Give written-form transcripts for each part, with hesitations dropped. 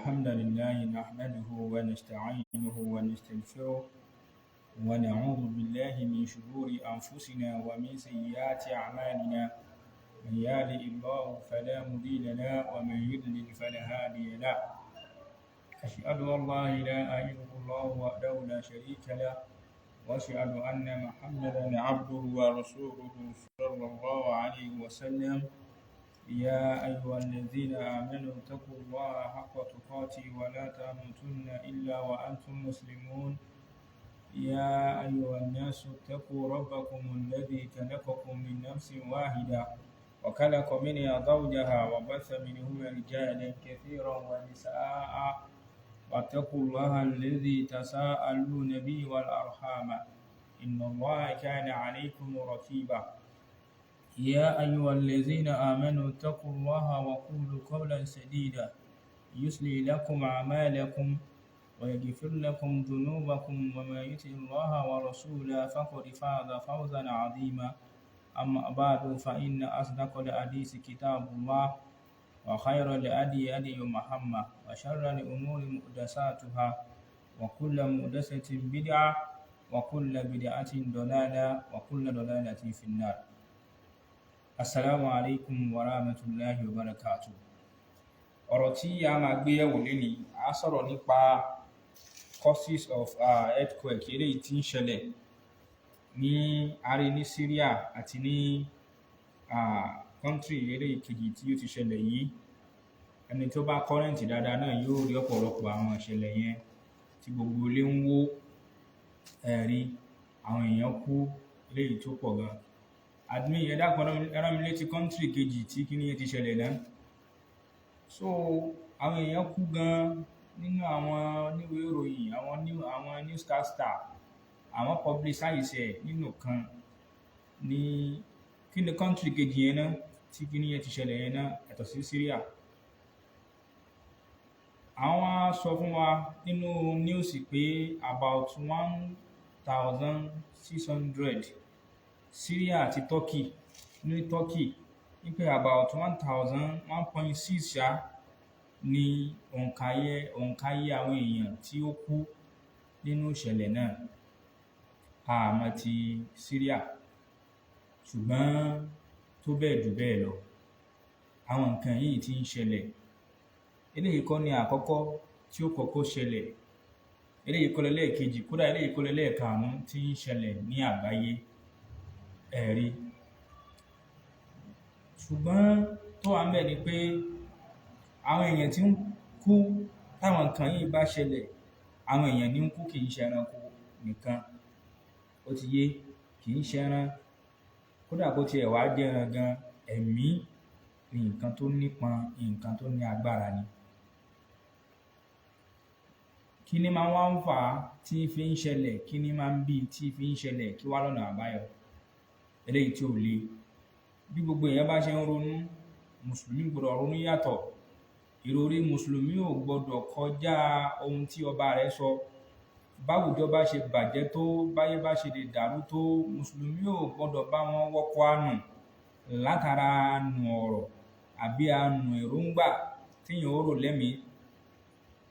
الحمد لله نحمده ونستعينه ونستغفره ونعوذ بالله من شرور أنفسنا ومن سيئات أعمالنا من يهده الله فلا مضل له ومن يضلل فلا هادي له أشهد أن لا إله إلا الله وحده لا شريك له وأشهد أن محمدا عبده ورسوله صلى الله عليه وسلم يا أيها الذين آمنوا اتقوا الله حق تقاته ولا تموتن إلا وأنتم مسلمون يا أيها الناس اتقوا ربكم الذي خلقكم من نفس واحدة وخلق منها زوجها وبث منهما رجالا كثيرا ونساء واتقوا الله الذي تساءلون به والأرحام إن الله كان عليكم رقيبا يا أيها الذين آمنوا اتقوا الله وقولوا قولا سديدا يصلح لكم أعمالكم ويغفر لكم ذنوبكم ومن يطع الله ورسوله فقد فاز فوزا عظيما أما بعد فإن أصدق الحديث كتاب الله وخير الهدي هدي محمد وشر الأمور محدثاتها وكل محدثة بدعة وكل بدعة ضلالة وكل ضلالة في النار. Assalamu alaikum wa rahmatullahi wa barakatuh. Ọ̀rọ̀ tí a máa gbé yẹ̀wò lénìí, a sọ̀rọ̀ nípa causes of earthquake eléyìí tí ń ṣẹlẹ̀ ní Syria àti ní country eléyìí kejì tí ó ti ṣẹlẹ̀ yìí. Ẹni tó bá current dáadáa náà yóò rí ọ̀pọ̀lọpọ̀ àwọn ìṣẹ̀lẹ̀ yẹn tí gbogbo ilé ń wó, ẹ̀rí àwọn èèyàn kú eléyìí tó pọ̀ gan. Admin ẹ̀dá kan rán mi létí country kejì tí kíní yẹn ti ṣẹlẹ̀ náà. So àwọn èèyàn kú gan nínú àwọn níwèé ìròyìn, àwọn newscaster, àwọn publicize ẹ̀ nínú kan ní kíní country kejì yẹn náà tí kíní yẹn ti ṣẹlẹ̀ yẹn náà yàtọ̀ sí Syria. Àwọn sọ fún wa nínú news pé about 1,600 Syria àti Turkey ní Turkey ní pé about 1,600 ṣá ní òǹkàyé àwọn èèyàn tí ó kú nínú ìṣẹ̀lẹ̀ náà àmọ́ ti Syria, ṣùgbọ́n tó bẹ́ẹ̀ jù bẹ́ẹ̀ lọ àwọn nǹkan yìí tí ń ṣẹlẹ̀. Eléyìí kọ́ ni àkọ́kọ́ tí ó kọ́kọ́ ṣẹlẹ̀, eléyìí kọ́ lẹ́lẹ́ẹ̀kejì, kódà eléyìí kọ́ lẹ́lẹ́ẹ̀karùn-ún tí ń ṣẹlẹ̀ ní àgbáyé, ẹ̀rí. Ṣùgbọ́n tó wà ńbẹ̀ ni pé àwọn èèyàn tí ń kú táwọn nǹkan yìí bá ṣẹlẹ̀, àwọn èèyàn ní ń kú, kì í ṣe ẹranko nìkan, ó ti yé, kì í ṣe ẹran, kódà bó tiẹ̀ wá jẹ́ ẹran gan, ẹ̀mí ni nǹkan tó nípọn, nǹkan tó ní agbára ni. Kí ni máa wá ń fà á tí fi ń ṣẹlẹ̀, kí ni máa ń bí tí fi ń ṣẹlẹ̀, kí wá lọ́nà àbáyọ? Eléyìí tí ò le. Bí gbogbo èèyàn bá ṣe ń ronú, mùsùlùmí gbọ́dọ̀ ronú yàtọ̀. Ìròrí mùsùlùmí ò gbọ́dọ̀ kọjá ohun tí ọba rẹ̀ sọ. Báwùjọ bá ṣe bàjẹ́ tó, báyé bá ṣe lè dàrú tó, mùsùlùmí ò gbọ́dọ̀ bá wọn wọ́kọ́ àánú látara àánú ọ̀rọ̀ àbí àánú èròǹgbà tíyàn ó rò lẹ́mìí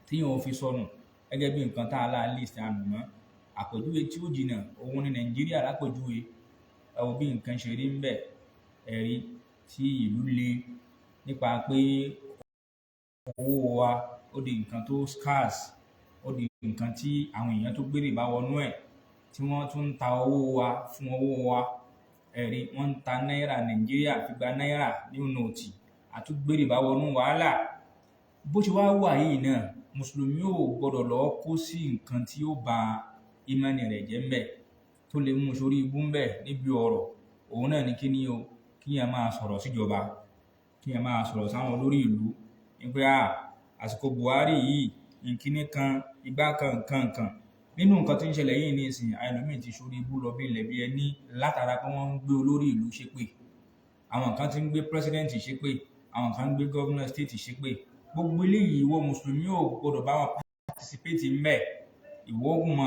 tíyàn ó fi sọnù gẹ́gẹ́ bí nǹkan tá a lá list àánú mọ́. Àpèjúwe tí ó jìnnà òun ní Nàìjíríà lápèjúwe. Ẹ wo bí nǹkan ṣe rí ń bẹ̀, ẹ̀rí tí ìlú le nípa pé owó wa ó di nǹkan tó scarce, ó di nǹkan tí àwọn èèyàn tó gbé rìbá wọnú ẹ̀, tí wọ́n tún ń ta owó wa fún owó wa, ẹ̀rí wọ́n ń ta náírà Nàìjíríà fi gba náírà ní nọ́ọ̀tì, àtúgbé rìbá wọnú wàhálà. Bó ṣe wá wà yìí náà, mùsùlùmí ò gbọdọ̀ lọ kó sí nǹkan tí ó ba ìmánì rẹ̀ jẹ́ ń bẹ̀, tó lè mú sórí ibú ń bẹ̀ níbi ọ̀rọ̀. Òun náà ni kí ni o, kí yẹn máa sọ̀rọ̀ síjọba, kí yẹn máa sọ̀rọ̀ sáwọn olórí ìlú ní pé àsìkò Buhari yìí ìkíní kan igbá kan nǹkan kan. Nínú nǹkan tí ń ṣẹlẹ̀ yìí ní ìsìn, ẹlòmíì ti sórí ibú lọ bí ilẹ̀ bí ẹni látara pé wọ́n ń gbé olórí ìlú ṣépè. Àwọn kan ti ń gbé president ṣépè, àwọn kan ń gbé governor state ṣépè. Gbogbo eléyìí ìwọ mùsùlùmí ò gbọdọ̀ bá wọn participate ń bẹ̀. Ìwọ mọ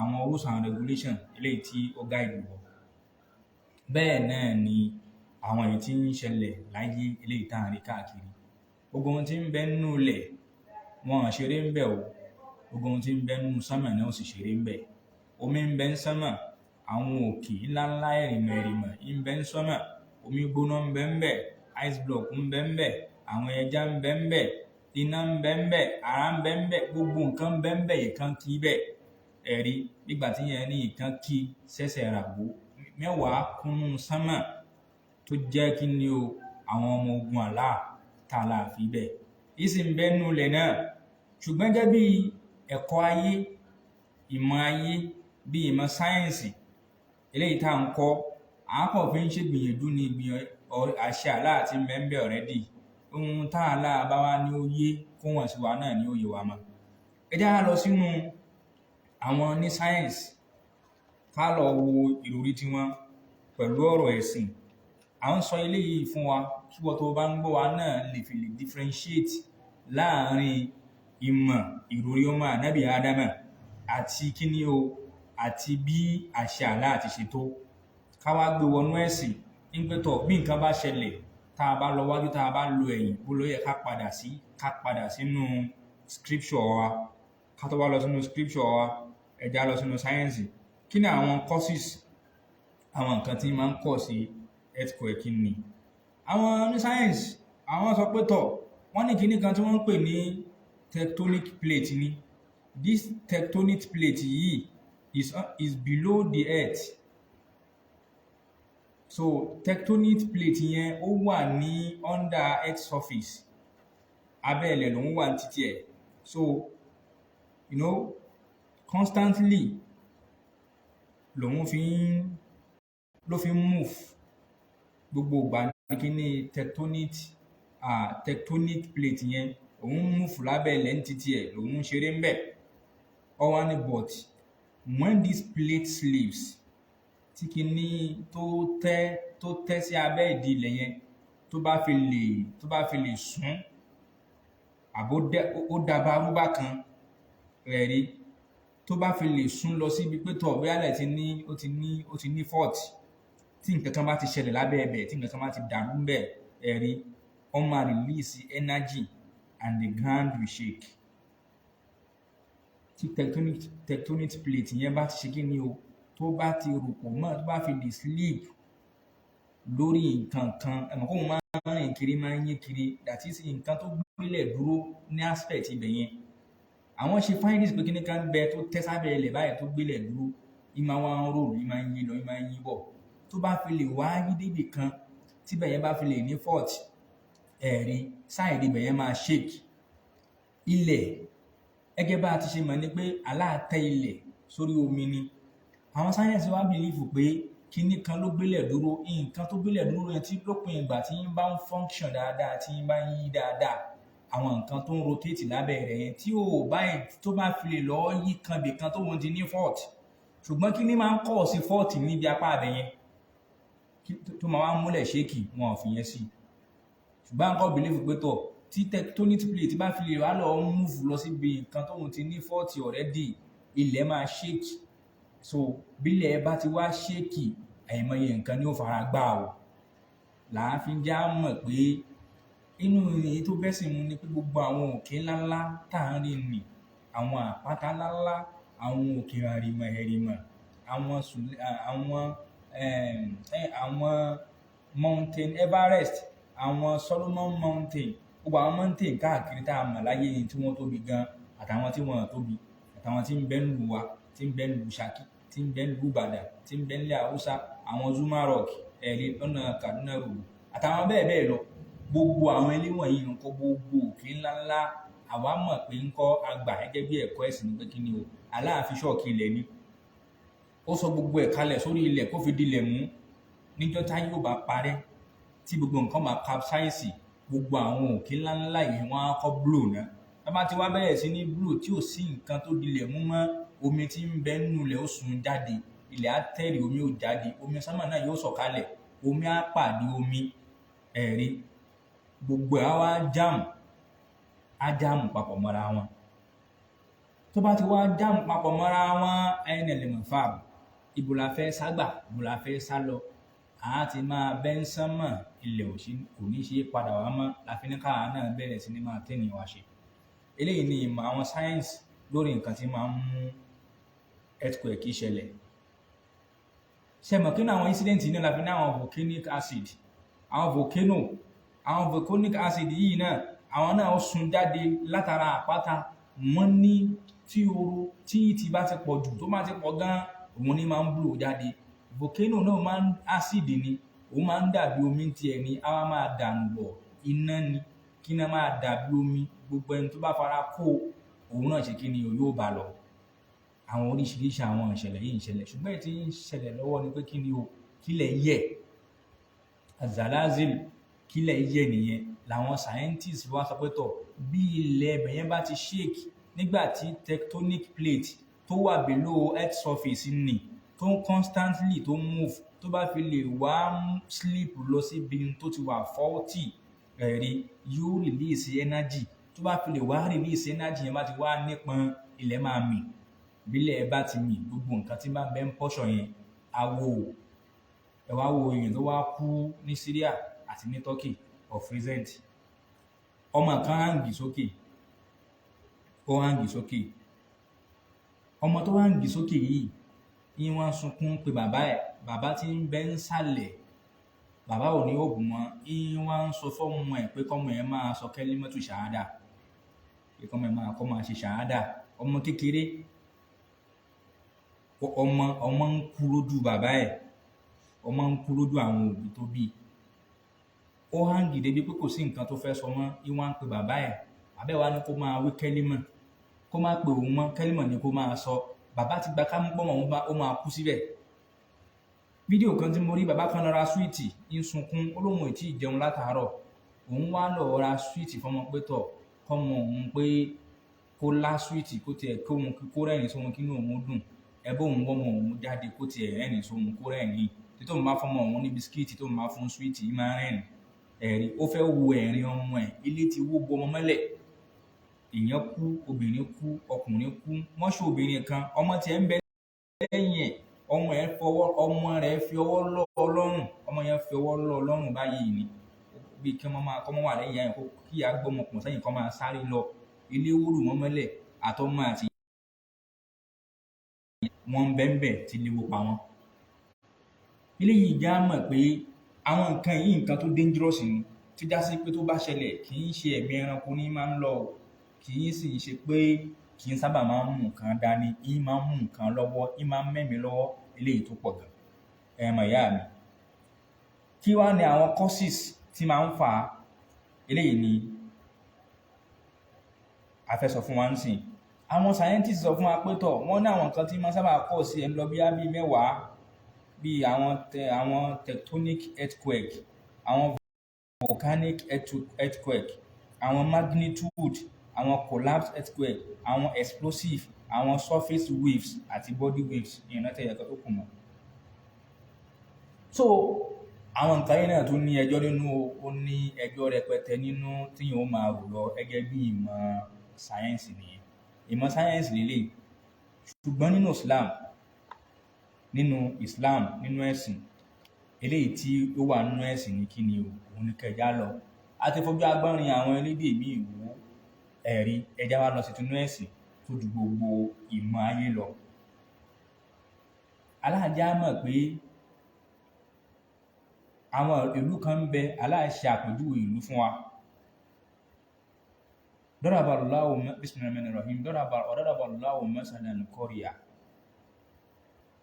àwọn rules and regulations eléyìí tí ó guide ìwọ. Bẹ́ẹ̀ náà ni àwọn èyí tí ń ṣẹlẹ̀ láyé eléyìí tá à ń rí káàkiri. Gbogbo ohun tí ń bẹ nínú ilẹ̀ wọn ṣeré ń bẹ o, gbogbo ohun tí ń bẹ nínú sánmà náà sì ṣeré ń bẹ. Omi ń bẹ ń sánmà, àwọn òkè ńláńlá ẹ̀rìmọ̀ ń bẹ ń sánmà, omi gbóná ń bẹ ń bẹ, ice block ń bẹ ń bẹ, àwọn ẹja ń bẹ ń bẹ, iná ń bẹ ń bẹ, ara ń bẹ ń bẹ, gbogbo nǹkan ń bẹ ń bẹ, ìkan kì í bẹ. Ẹ̀rí nígbà tí yẹn ní ìkan kí sẹ́sẹ̀ ràgbó mẹ́wàá kúnnú sánmà tó jẹ́ kí ni o àwọn ọmọ ogun Allah tààlà fi bẹ̀. Ìsì ń bẹ nínú ilẹ̀ náà, ṣùgbọ́n gẹ́gẹ́ bí ẹ̀kọ́ ayé, ìmọ̀ ayé, bí ìmọ̀ sáyẹ́ǹsì eléyìí tá à ń kọ́, àápọ̀ fi ń ṣègbìyànjú ní àṣẹ Allah àti mẹ́ńbẹ́ ọ̀rẹ́dì. Ohun tá Allah bá wá ní ó yé kó wọ̀n sí wa náà ní ó yé wa mọ́. Ẹ já lọ sínú àwọn ní sáyẹ́ǹsì ká lọ wo ìròrí tiwọn pẹ̀lú ọ̀rọ̀ ẹ̀sìn. À ń sọ eléyìí fún wa kí wọ́n tó bá ń gbọ́ wa náà lè fi lè differentiate láàrin ìmọ̀ ìròrí ọmọ ànábì Ádámà àti kíní o àti bí àṣẹ Allah àti ṣètò. Ká wá gbé wọnú ẹ̀sìn ń pé tọ̀ bí nǹkan bá ṣẹlẹ̀ tá a bá lọ wájú tá a bá lo ẹ̀yìn bó ló yẹ ká padà sínú scripture wa. Ká tó wá lọ sínú scripture wa, ẹ já lọ sínú sáyẹ́ǹsì. Kí ni àwọn causes, àwọn nǹkan tí máa ń kọ̀ sí earthquake ni? Àwọn ní sáyẹ́ǹsì àwọn sọ pé tọ̀ wọ́n ní kíní kan tí wọ́n ń pè ní tectonic plate ni. This tectonic plate yìí is below the earth. So tectonic plate yẹn ó wà ní under earth surface, abẹ́ ilẹ̀ lòun wà ní títí ẹ̀. So you know constantly lòun fi ń move gbogbo ìgbà ní kíní tectonic plate yẹn òun move lábẹ́ ilẹ̀ ní títí ẹ̀ lòun ṣeré ń bẹ̀. Ọwọ́ ní but when this plate sleeps, tí kíní tó tẹ́ sí abẹ́ ìdí ilẹ̀ yẹn tó bá fi lè sún àbó ó dábàá arúgbá kan rẹ̀ tó bá fi lè sún lọ síbi pé tọ̀ bí alẹ̀ ó ti ní fault, tí nǹkan kan bá ti ṣẹlẹ̀ lábẹ́ ẹbẹ̀, tí nǹkan kan bá ti dàrú ń bẹ̀ ẹ̀rí ó máa release energy and the ground will shake. Tí tectonic plate yẹn bá ti ṣe kí ni o tó bá ti ròpọ̀ mọ́, tó bá fi lè sleep lórí nǹkan kan, ẹ̀mọ̀ kó máa ń rìn kiri, máa ń yé kiri, that is nǹkan tó gbélẹ̀ dúró ní aspect ibẹ̀ yẹn. Àwọn ṣe findings pé kíní kan bẹ tó tẹ́ sábẹ́ ilẹ̀ báyìí tó gbélẹ̀ dúró, ìmọ̀ wa ń rò, ìmọ̀ ń yí lọ, ìmọ̀ ń yí bọ̀. Tó bá fi lè wá yí débì kan tíbẹ̀ yẹn bá fi lè ní fault, ẹ̀rí side ibẹ̀ yẹn máa shake. Ilẹ̀ gẹ́gẹ́ bá a ti ṣe mọ̀ ní pé Allah tẹ́ ilẹ̀ sórí omi ni. Àwọn sáyẹ́ǹsì wá bìlífù pé kíní kan ló gbélẹ̀ dúró, nǹkan tó gbélẹ̀ dúró yẹn tí lópin ìgbà tí ń bá ń function dáadáa, tí ń bá ń yí dáadáa, àwọn nǹkan tó ń rotate lábẹ́ rẹ̀ yẹn tí tó bá fi lè lọ yí kan bì kan tó wọ́n ti ní fault, ṣùgbọ́n kíní máa ń kọ̀ sí fault níbi apá abẹ yẹn tó máa wá múlẹ̀ ṣéèkì, wọn ò fi yẹn sí. Ṣùgbọ́n nǹkan bìlífù pé tọ̀ tí tectonic plate bá fi lè wá lọ move lọ síbi nǹkan tó wọ́n ti ní fault already, ilẹ̀ máa ṣéèkì. So bílẹ̀ bá ti wá ṣéèkì, àìmọye nǹkan ni ó fara gbá o. Láàfin já mọ̀ pé inú èyí tó bẹ́sìn mu ni pé gbogbo àwọn òkè ńláńlá tá à ń rí nì, àwọn àpáta ńláńlá, àwọn òkè àrìmọ̀, àwọn mountain Everest, àwọn Solomon mountain, gbogbo àwọn mountain káàkiri tá a mọ̀ láyé tí wọ́n tóbi gan, àtàwọn tí wọ́n tóbi, àtàwọn tí ń bẹ nílùú wa, tí ń bẹ nílùú Ṣakí, tí ń bẹ nílùú Ìbàdàn, tí ń bẹ nílẹ̀ Haúsá, àwọn Zuma Rock ẹ̀rí lọ́nà Kaduna Road, àtàwọn bẹ́ẹ̀ bẹ́ẹ̀ lọ. Gbogbo àwọn ilé wọ̀nyí ń kọ́ gbogbo òkè ńláńlá. Àwa mọ̀ pé ń kọ́ àgbà gẹ́gẹ́ bí ẹ̀kọ́ ẹ̀sìn ní pé kí ni o Allah fi ṣọ́ọ̀kì ilẹ̀ ni. Ó sọ gbogbo ẹ̀ kalẹ̀ sórí ilẹ̀ kó fi dilẹ̀ mú. Níjọ́ táyé ò bá parẹ́, tí gbogbo nǹkan máa capsize, gbogbo àwọn òkè ńláńlá yìí wọ́n á kọ́ blow náà. Tá bá ti wá bẹ̀rẹ̀ sí ní blow tí ò sí nǹkan tó dilẹ̀ mú mọ́, omi tí ń bẹ nínú ilẹ̀ ó sun jáde, ilẹ̀ á tẹ̀rì, omi ó jáde, omi sánmà náà yóò sọ̀kalẹ̀, omi á pàdé omi ẹ̀rí, gbogbo ẹ̀ á wá jáàmù papọ̀ mọ́ra wọn. Tó bá ti wá jáàmù papọ̀ mọ́ra wọn, ẹni ẹlẹ́mọ̀ fáàbù, ibo la fẹ́ ságbà, ibo la fẹ́ sá lọ, àá ti máa bẹ́ ń sánmà, ilẹ̀ kò ní ṣe padà wá mọ́, láfi ní káà náà bẹ̀rẹ̀ sí ní máa tẹ́ni wa ṣe. eléyìí ni ìmọ̀ àwọn sáyẹ́ǹsì lórí nǹkan tí máa ń mú earthquake ṣẹlẹ̀. Ṣé mọ̀ kí ní àwọn incident ní la fi ní àwọn volcanic acid, àwọn volcanic acid yìí náà àwọn náà ó sun jáde látara àpáta. Wọ́n ní tí ooru tí ti bá ti pọ̀ jù tó máa ti pọ̀ gan òun ní máa ń blow jáde. Volcano náà máa ń acid ni, ó máa ń dàbí omi ti ẹ̀ ní á máa dànù bọ̀, iná ni kí iná máa dàbí omi, gbogbo ẹni tó bá fara kó òun náà ṣe kí ni yóò bá lọ. Àwọn oríṣiríṣi àwọn ìṣẹ̀lẹ̀ yìí ń ṣẹlẹ̀, ṣùgbọ́n èyí tí ń ṣẹlẹ̀ lọ́wọ́ ni pé kí ni o, kílẹ̀ yẹ̀, azalazil, kílẹ̀ yẹ̀ nìyẹn làwọn scientists wá sọ pé tọ̀ bí ilẹ̀ ẹbẹ̀ yẹn bá ti shake nígbà tí tectonic plate tó wà below earth surface ni tó ń constantly tó move, tó bá fi lè wá slip lọ síbi tó ti wà faulty ẹ̀rí yóò release energy, tó bá fi lè wá release energy yẹn bá ti wá nípọn ilẹ̀ máa mì. Bílẹ̀ ẹ bá ti mì, gbogbo nǹkan tí bá ń bẹ ń pọ́ṣọ̀ yẹn awo. Ẹ wá wo èèyàn tó wá kú ní Syria àti ní Turkey of recent. Ọmọ kan hàngì sókè, ó hàngì sókè. Ọmọ tó hàngì sókè yìí ní wọ́n sunkún pé bàbá ẹ̀, bàbá tí ń bẹ ń sàlẹ̀, bàbá ò ní òògùn mọ́, ní wọ́n sọ fọ́mọ ẹ̀ pé kọ́mọ ẹ̀ máa sọ kẹ́límọ́tù ṣàhádà, pé kọ́mọ ẹ̀ máa ṣe ṣàhádà. Ọmọ kékeré, ọmọ ń kú lójú bàbá ẹ̀, ọmọ ń kú lójú àwọn òbí tó bí. Ó hàngì débi pé kò sí nǹkan tó fẹ́ sọ mọ́, ìwọ́n ń pe bàbá ẹ̀, bàbá ẹ̀ wá ní kó máa wí kẹ́límọ̀, kó má pe òun mọ́, kẹ́límọ̀ ni kó máa sọ. Bàbá ti gba ká mú pọ́mọ̀ ó máa kú síbẹ̀. Fídíò kan tí mo rí, bàbá kan lọ ra súwìtì ń sunkún, ó lóun ò tí ì jẹun látàárọ̀, òun wá lọ ra súwìtì fọmọ pé tọ̀ kọ́mọ òun pé kó lá súwìtì kó tiẹ̀ kó rẹ́rìn sóhun kínú òun dùn, ẹbí òun wọ́mọ òun jáde kó tiẹ̀ rẹ́rìn sóhun kó rẹ́rìn. Tí tóun bá fọmọ òun ní bisikíìtì tóun bá fún súwìtì yìí máa rẹ́rìn. Ẹ̀rí ó fẹ́ wo ẹ̀rín ọmọ ẹ̀, ilé ti wó bo ọmọ mọ́lẹ̀, èèyàn kú, obìnrin kú, ọkùnrin kú, wọ́n ṣe obìnrin kan, ọmọ tiẹ̀ ń bẹ lẹ́yìn ẹ̀, ọmọ rẹ̀ fi ọwọ́ lọ́ ọlọ́run, ọmọ yẹn fi ọwọ́ lọ́ ọlọ́run báyìí ni, bí kí ọmọ wà lẹ́yìn ẹ̀ kí ìyá gbọ́mọ pọ̀ sẹ́yìn kan máa sáré lọ, ilé wúrù wọn mọ́lẹ̀, àtọmọ àti wọn ń bẹ́ńbẹ̀ tí léwu pa wọn. Ilé yìí já mọ̀ pé àwọn nǹkan yìí nǹkan tó dangerous ni, tó já sí pé tó bá ṣẹlẹ̀ kì í ṣe ẹ̀mí ẹranko ní máa ń lọ, kì í sì ṣe pé kì í sábà máa ń mú nǹkan dání, í máa ń mú nǹkan lọ́wọ́, í máa ń mẹ́mí lọ́wọ́, eléyìí tó pọ̀ gan. Ẹ̀mọ̀ ìyá mi, kí wá ní àwọn causes tí máa ń fà á? Eléyìí ni a fẹ́ sọ fún wa ń sìn. Àwọn scientists sọ fún wa pé tọ̀ wọ́n ní àwọn nǹkan tí máa sábà kọ̀ sí ẹ̀ ń lọ bí mẹ́wàá, bí àwọn tectonic earthquake, àwọn volcanic earthquake, àwọn magnitude, àwọn collapse earthquake, àwọn explosive, àwọn surface waves àti body waves, ìrántí ẹ̀yà kan tó kù mọ́. So àwọn nǹkan yìí náà tó ní ẹjọ́ nínú, ó ní ẹjọ́ rẹpẹtẹ nínú tí yóò máa rò lọ gẹ́gẹ́ bí ìmọ̀ sáyẹ́ǹsì nìyẹn. Ìmọ̀ sáyẹ́ǹsì lélẹ̀, ṣùgbọ́n nínú Islam, nínú ẹ̀sìn, eléyìí tí ó wà nínú ẹ̀sìn ní kí ni òun ní kẹjá lọ. A ti fojú agbọ́nrin àwọn elédè míì wò, ẹ̀rí ẹjá wa lọ sí tinú ẹ̀sìn tó ju gbogbo ìmọ̀ ayé lọ. Aláàjá mọ̀ pé àwọn ìlú kan ń bẹ, aláàṣẹ àpèjúwe ìlú fún wa. Bismillahirrahmanirrahim. Daraballahu masalan qaryah.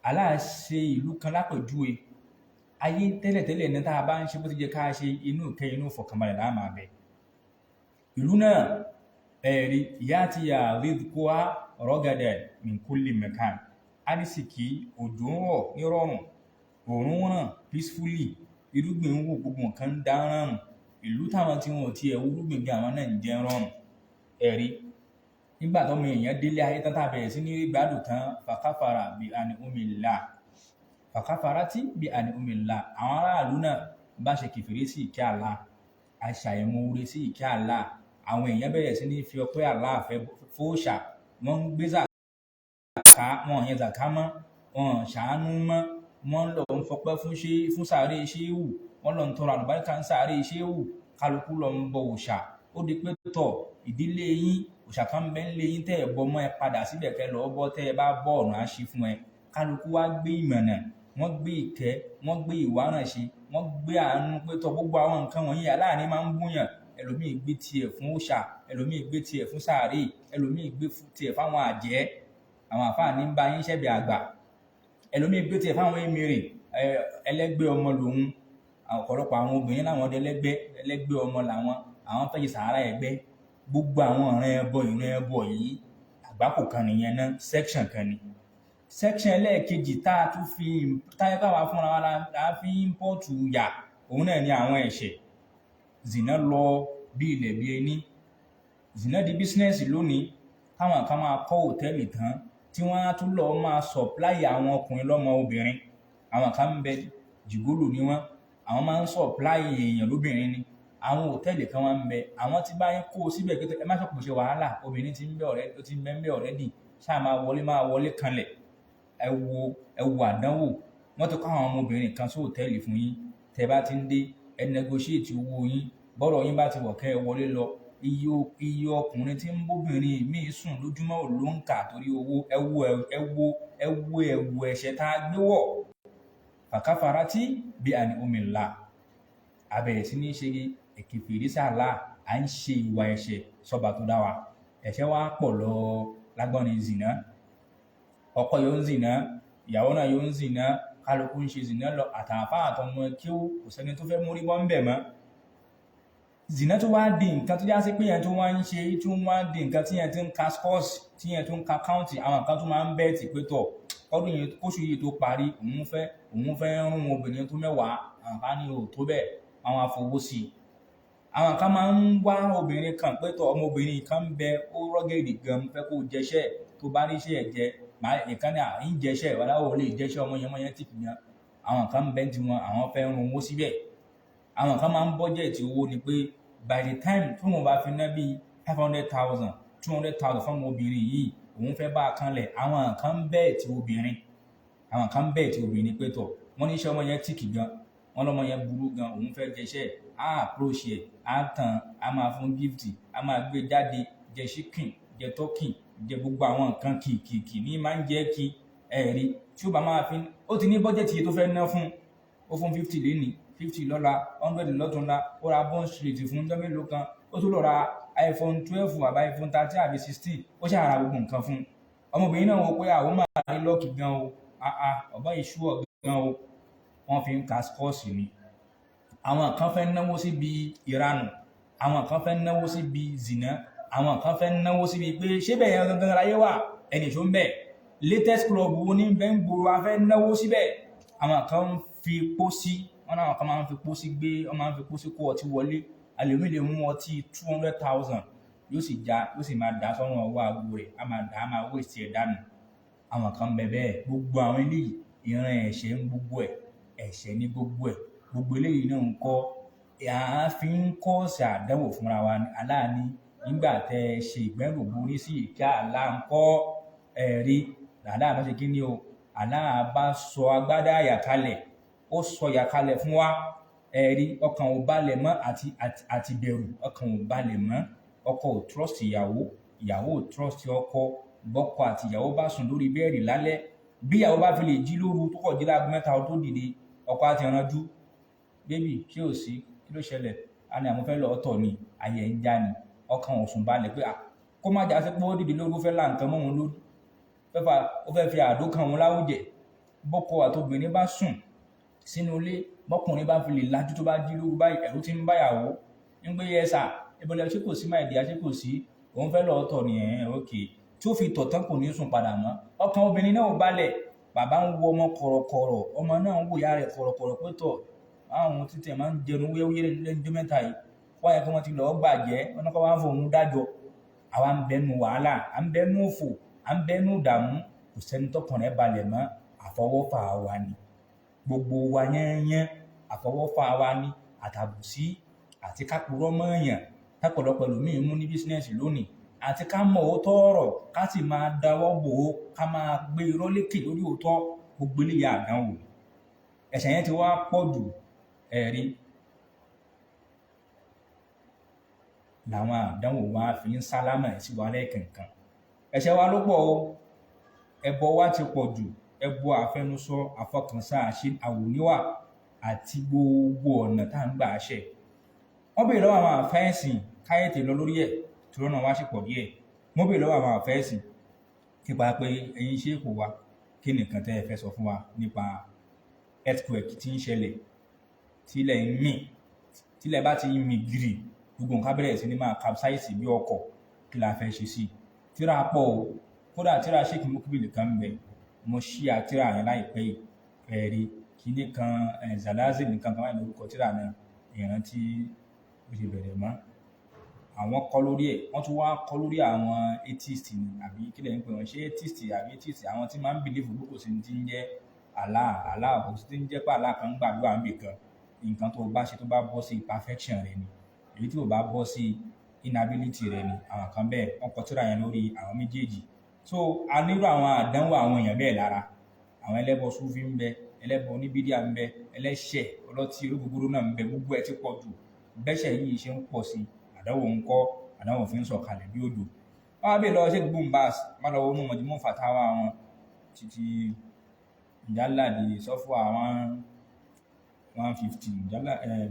Aláàṣẹ ìlú kan lápèjúwe. Ayé tẹ́lẹ̀tẹ́lẹ̀ ní tá a bá ń ṣe bó ti jẹ́ ká ṣe, inú ìkẹ́ inú ìfọ̀kànbalẹ̀ láà máa bẹ. Ìlú náà ẹ̀rí ya'tiha rizquha ragadan min kulli makan. Àrísìkí òjò ń rọ̀ ní rọ̀rùn, òòrùn ràn peacefully, irúgbìn ń wù, gbogbo nǹkan ń dá rọrùn. Ìlú táwọn tí wọn ò tiẹ̀ wú irúgbìn gan àwọn náà ń jẹ rọrùn. Ẹ̀rí nígbà tó ọmọ èèyàn délé ayé tán tá a bẹ̀rẹ̀ sí ní gbádùn tán, fakafarati bi an'umillah. Àwọn aráàlú náà bá ṣe kèfèrí sí ìkẹ́ Allah, aṣàìmoore sí ìkẹ́ Allah. Àwọn èèyàn bẹ̀rẹ̀ sí ní fi ọpẹ́ Allah fẹ́ fóòṣà, wọ́n ń gbé zàká, wọn yẹn zàká mọ́, wọn ṣàánú mọ́, wọ́n lọ ń fọpẹ́ fún sàárè ṣéwù, wọ́n lọ ń tọrọ àlùbáríkà ń sàárè ṣéwù, kálukú lọ ń bọ òòṣà. Ó di pé tọ̀ ìdílé yín òòṣà kan bẹ́ ń lé yín tẹ́ ẹ̀ bọ́ mọ́ ẹ padà síbẹ̀ kẹ́ lọ́ọ́ bọ́ tẹ́ ẹ bá bọ́ ọ̀nà á ṣí fún ẹ. Kálukú wá gbé ìmọ̀nà, wọ́n gbé ìkẹ́, wọ́n gbé ìwárànṣe, wọ́n gbé àánú pé tọ́ gbogbo àwọn nǹkan wọ̀nyí aláàánú máa ń búyàn. Ẹlòmíì gbé tiẹ̀ fún òòṣà, ẹlòmíì gbé tiẹ̀ fún sàárè, ẹlòmíì gbé tiẹ̀ fáwọn àjẹ́, àwọn àfáà ní ń bá yín ṣẹ̀bẹ̀ àgbà, ẹlòmíì gbé tiẹ̀ fáwọn èmèrè, ẹlẹ́gbẹ́ ọmọ lòun. Ọ̀pọ̀lọpọ̀ àwọn obìnrin láwọn ọdẹ ẹlẹ́gbẹ́ ọmọ làwọn, àwọn fẹ́ ṣe sàárà ẹgbẹ́. Gbogbo àwọn ìran ẹbọ yìí àgbákò kan nìyẹn náà, section kan ni. Section ẹlẹ́ẹ̀kejì tá a tún fi táyé káwa fúnra wa la fi ímpọ́ọ̀tù yà, òun náà ni àwọn ẹ̀ṣẹ̀. Zìnà lọ bí ilẹ̀ bí ẹni. Zìnà di bísínẹ́sì lónìí, káwọn kan máa kọ́ hòtẹ́ẹ̀lì tán tí wọ́n á tún lọ máa supply àwọn ọkùnrin lọ́mọ obìnrin. Àwọn kan ń bẹ jìgólò ni wọ́n, àwọn máa ń supply èèyàn lóbìnrin ni. Àwọn hòtẹ́ẹ̀lì kan wá ń bẹ, àwọn tí bá yín kó síbẹ̀ pé ẹ má sọ̀pọ̀ ṣe wàhálà, obìnrin ti ń bẹ ń bẹ already, ṣáà máa wọlé kanlẹ̀. Ẹ wo àdánwò. Wọ́n ti kọ́ àwọn ọmọbìnrin kan sí hòtẹ́ẹ̀lì fún yín, tẹ́ bá ti ń dé ẹ negotiate owó yín, bọ́rọ̀ yín bá ti wọ̀ kẹ́ ẹ wọlé lọ. Iye ọkùnrin tí ń bóbìnrin míì sùn lójúmọ́ ò ló ń kà torí owó. Ẹ wo ẹ̀wù ẹ̀ṣẹ̀ tá a gbé wọ̀. Fàkàfàrátì bí àní omi ńlá. A bẹ̀rẹ̀ sí ní ṣe èkèfèrí sàlá, à ń ṣe ìwà ẹ̀ṣẹ̀ sọ́ba tó dá wa. Ẹ̀ṣẹ̀ wa pọ̀ lọ lágbọ́nrin zìnà. Ọkọ yóò ń zìnà, ìyàwó náà yóò ń zìnà, kálukú ń ṣe zìnà lọ, àtàfà àtọmọ kí ó kò sẹ́ni tó fẹ́ mórí bọ́ ń bẹ̀ mọ́. Zìnà tó wá di nǹkan tó já sí pé yẹn tó wá ń ṣe, tó wá di nǹkan tí yẹn ti ń ka scores, tí yẹn tó ń ka káùntì. Àwọn kan tó máa ń bẹ́ẹ̀tì pé tọ̀ ọdún yìí kóṣù yìí tó parí, òun fẹ́ rún obìnrin tó 10, àwọn kan ní ò tó bẹ́ẹ̀, àwọn afowó sí i. Àwọn kan máa ń wá obìnrin kan pé tọ̀ ọmọbìnrin kan ń bẹ ó rọ́gẹ̀dì gan, fẹ́ kó jẹṣẹ́, tó bá rí iṣẹ́ ẹ̀ jẹ nǹkan ní àyín jẹṣẹ́ ìwádàwọ̀ lè jẹṣẹ́ ọmọ yẹn tì kì yan. Àwọn kan ń bẹ tí wọn àwọn fẹ́ rún owó síbẹ̀. Àwọn kan máa ń bọ́jẹ̀tì owó ni pé by the time tí wọn bá fi ná bíi 500,000 200,000 fún ọmọbìnrin yìí, òun fẹ́ bá a kanlẹ̀. Àwọn kan ń bẹ́ẹ̀ tí obìnrin pé tọ̀ wọ́n ní iṣẹ́ ọmọ yẹn tì kì gan, wọ́n lọ́mọ yẹn burú gan, òun fẹ́ jẹṣẹ́, á approach ẹ̀, á tàn, á máa fún gift, á máa gbé jáde, jẹ chicken, jẹ turkey, jẹ gbogbo àwọn nǹkan kìkìkì ní máa ń jẹ́ kí ẹ̀rí tí ó bá máa fi. Ó ti ní bọ́jẹ̀tì tó fẹ́ ná fún, ó fún 50 lénìí, 50 lọ́la, 100 lọ́túnla, ó ra bond street fún ọjọ́ mélòó kan, ó tún lọ ra iPhone 12 àbí iPhone 13 àbí 16, ó ṣàrà gbogbo nǹkan fún. Ọmọbìnrin náà wọ pé àwọn máa rí lọ́ọ̀kì gan o, ọ̀bá ìṣú ọ̀gán o, wọ́n fi ń ka scores ni. Àwọn kan fẹ́ náwó síbi ìranù, àwọn kan fẹ́ náwó síbi zìnà, àwọn kan fẹ́ náwó síbi pé ṣé bẹ́ẹ̀ yẹn gangan láyé wà, ẹni tó ń bẹ̀ latest club wo ní bẹ́ẹ̀ ń gbòòrò a fẹ́ náwó síbẹ̀. Àwọn kan ń fi pósí, wọ́n náà kan máa ń fi pósí gbé, wọ́n máa ń fi pósí kó ọtí wọlé. Àlèmí lè mú ọtí 200,000 yóò sì máa dà sọ́run ọwọ́ àgbo rẹ̀, a máa waste ẹ̀ dànù. Àwọn kan bẹ̀ bẹ́ẹ̀. Gbogbo àwọn eléyìí ìran ẹ̀ṣẹ̀ ń gbogbo ẹ̀, ẹ̀ṣẹ̀ ní gbogbo ẹ̀. Gbogbo eléyìí náà ń kọ́, a fi ń kọ́ ọ̀sẹ̀ àdánwò fúnra wa aláàní. Nígbà tẹ́ ṣe ìgbẹ́rù borí sí ìkẹ́ àlá ń kọ́ ẹ̀rí làdá àbá ṣe kí ni o, àlá bá sọ agbádá àyàkálẹ̀, ó sọ àyàkálẹ̀ fún wa ẹ̀rí. Ọkàn ò balẹ̀ mọ́ àti bẹ̀rù, ọkàn ò balẹ̀ mọ́. Ọkọ ò trust ìyàwó, ìyàwó ò trust ọkọ. Bọ́kọ àti ìyàwó bá sùn lórí bẹ́ẹ̀dì lálẹ́, bí ìyàwó bá fi lè jí lóru tó kọ̀ jí láago 3 tó dìde, ọkọ àti ìrànjú, bébì ṣé ò sí, kí ló ṣẹlẹ̀? A ní àwọn fẹ́ lọ ọ̀tọ̀ ni, ayé ń já ni. Ọkàn ò sùn balẹ̀ pé kó má jà sí pé ó dìde lóru fẹ́ là nǹkan mọ́ wọn lórí, ó fẹ́ fi àdó kan wọn láwùjẹ. Bọ́kọ àtobìnrin bá sùn sínú ilé, bọ́kùnrin bá fi lè lajú tó bá jí lóru báyìí, ẹ̀rù ti ń báyàwó ń gbé yẹsà ìbọ̀lẹ̀ ṣé kò sí máa ìdí àṣẹ kò sí, òun fẹ́ lọ ọ̀tọ̀ ni òkè tí ó fi tọ̀tán kò ní sùn padà mọ́. Ọkàn obìnrin náà ò balẹ̀, bàbá ń wo ọmọ kọ̀rọ̀kọ̀rọ̀, ọmọ náà ń wò ìyá rẹ̀ kọ̀rọ̀kọ̀rọ̀ pé tọ̀ àwọn títẹ̀ máa ń jẹun wéwéwé lẹ́jọ́ mẹ́ta yìí, wọ́n yẹ kí wọ́n ti lọ́ọ́ gbàjẹ́, wọ́n kọ́ wá ń fòun dájọ́. Àwa ń bẹnu wàhálà, à ń bẹnu òfò, à ń bẹnu ìdààmú, kò sẹ́ni tọkàn rẹ̀ balẹ̀ mọ́. Àfọwọ́fà wa ni gbogbo wa yẹ́nyẹ́n, àfọwọ́fà wa ni àtàbùsí àti kápurọ́ mọ́ọ̀yàn tápọ̀lọpọ̀ ẹlòmíì mú ní bísínẹ́sì lónìí, àti ká mọ̀ òótọ́ ọ̀rọ̀ ká sì máa dáwọ́ bò ó, ká máa gbé irọ́ lékè lórí òótọ́. Gbogbo eléyà àdánwò, ẹ̀ṣẹ̀ yẹn ti wá pọ̀ jù ẹ̀rí. làwọn àdánwò wa fi ń sálámà sí wa lẹ́ẹ̀kọ̀ọ̀kan. Ẹ̀ṣẹ̀ wa ló pọ̀ o, ẹbọ wa ti pọ̀ jù, ẹbọ àfẹnusọ, àfọkànsá, àwòníwà àti gbogbo ọ̀nà tá à ń gbà ṣẹ̀. Wọ́n béèrè lọ́wọ́ àwọn àfẹ́sìn káyọ̀tì lọ lórí ẹ̀ tí lọ́nà wá sì pọ̀ díẹ̀. Wọ́n béèrè lọ́wọ́ àwọn àfẹ́sìn nípa pé ẹ̀yin ṣéèkù wa kí nìkan tẹ́ ẹ fẹ́ sọ fún wa nípa earthquake tí ń ṣẹlẹ̀, tílẹ̀ ń mì, tílẹ̀ bá ti mì gírì gbogbo nǹkan bẹ̀rẹ̀ sí ní máa capsize bí ọkọ̀, kí la fẹ́ ṣe sí? Tíra pọ̀ o, kódà tíra ṣéèkì Mukbil kan ń bẹ, mo ṣí àtìrà yẹn láìpẹ́ ẹ̀rí kíní kan zalazil nìkan kan wáyé lórúkọ tíra náà, ìrántí ó ṣe bẹ̀rẹ̀ mọ́. Àwọn kọ lórí ẹ̀, wọ́n tún wá kọ lórí àwọn atheist ni àbí kí lẹ́yìn pé wọ́n ṣe atheist àbí atheist, àwọn tí máa ń believe pé kò sí ní ti ń jẹ́ Allah kò sí ti ń jẹ́ pé Allah kan ń gbàdúrà níbì kan, nǹkan tó bá ṣe tó bá bọ́ sí perfection rẹ ni, èyí tí ò bá bọ́ sí inability rẹ ni. Àwọn kan bẹ́ẹ̀ wọ́n kọ tírà yẹn lórí àwọn méjèèjì. So a nílò àwọn àdánwò àwọn èèyàn bẹ́ẹ̀ lára. Àwọn ẹlẹ́bọ Súfí ń bẹ, ẹlẹ́bọ oníbídíà ń bẹ, ẹlẹ́ṣẹ̀ ọlọ́tí ológogoro náà ń bẹ, gbogbo ẹ̀ ti pọ̀ jù. Bẹ́ṣẹ̀ yìí ṣe ń pọ̀ sí, àdánwò ń kọ́, àdánwò fi ń sọ̀kalẹ̀ bí òjò. Wọ́n á bèèrè lọ Sheikh Ibn Baz, má lọ wọnú Majmu' Fatawa wọn títí ìjálàdì sọ́fọ̀ àwọn 150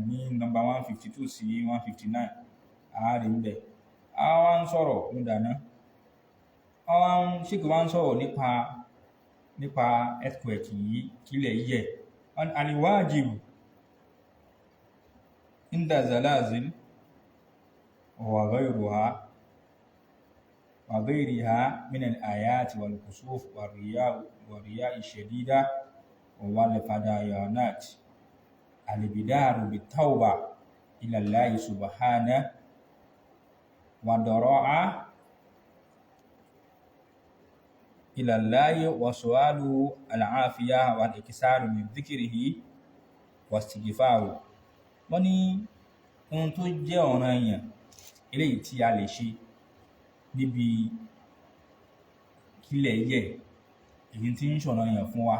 ní nọ́mbà 152 sí 159 ààrẹ ń bẹ̀. Àwọn ń sọ̀rọ̀ ní dáná, àwọn Sheikh wá ń sọ̀rọ̀ nípa earthquake yìí kílẹ̀ yẹ̀. Al-wajibu inda zalazil وغيرها من الآيات والكسوف والرياح الشديدة والفيضانات البدار بالتوبة إلى الله سبحانه والضراعة إلى الله وسؤاله العافية والإكثار من ذكره واستغفاره. Wọ́n ní ohun tó jẹ́ ọ̀ranyàn eléyìí tí a lè ṣe níbi kílẹ̀ yẹ̀, èyí tí ń ṣọ̀ranyàn fún wa,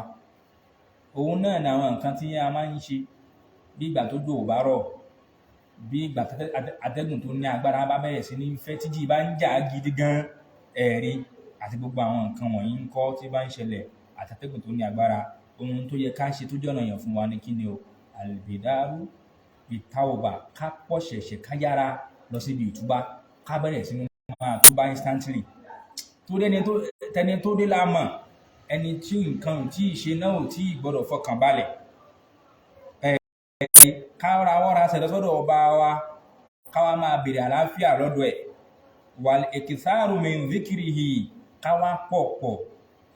òun náà ni àwọn nǹkan tí a máa ń ṣe bí ìgbà tó jò bá rọ̀, bí ìgbà atẹ́gùn tó ní agbára bá bẹ̀rẹ̀ sí ní fẹ́, tíjì bá ń jà gidi gan ẹ̀rí, àti gbogbo àwọn nǹkan wọ̀nyí ń kọ́ tí bá ń ṣẹlẹ̀, àti atẹ́gùn tó ní agbára. Ohun tó yẹ ká ṣe tó jẹ́ ọ̀ranyàn fún wa ní kí ni o? Al-bidaru bit-tawba, ká pọ̀ ṣẹ̀ṣẹ̀, ká yára lọ síbi ìtúbá, ká bẹ̀rẹ̀ sí ní máa túbá instantly. Tó tẹni tó dé láàmà, ẹni tí nǹkan tí ìṣe náà ò tí gbọ́dọ̀ fọkàn balẹ̀, ká rawọ́ra ṣẹlẹ̀ sọ́dọ̀ ọba wa, ká wá máa bèèrè àlàáfíà lọ́dọ̀ ẹ̀. Wal iktharu min dhikrihi, ká wá pọ̀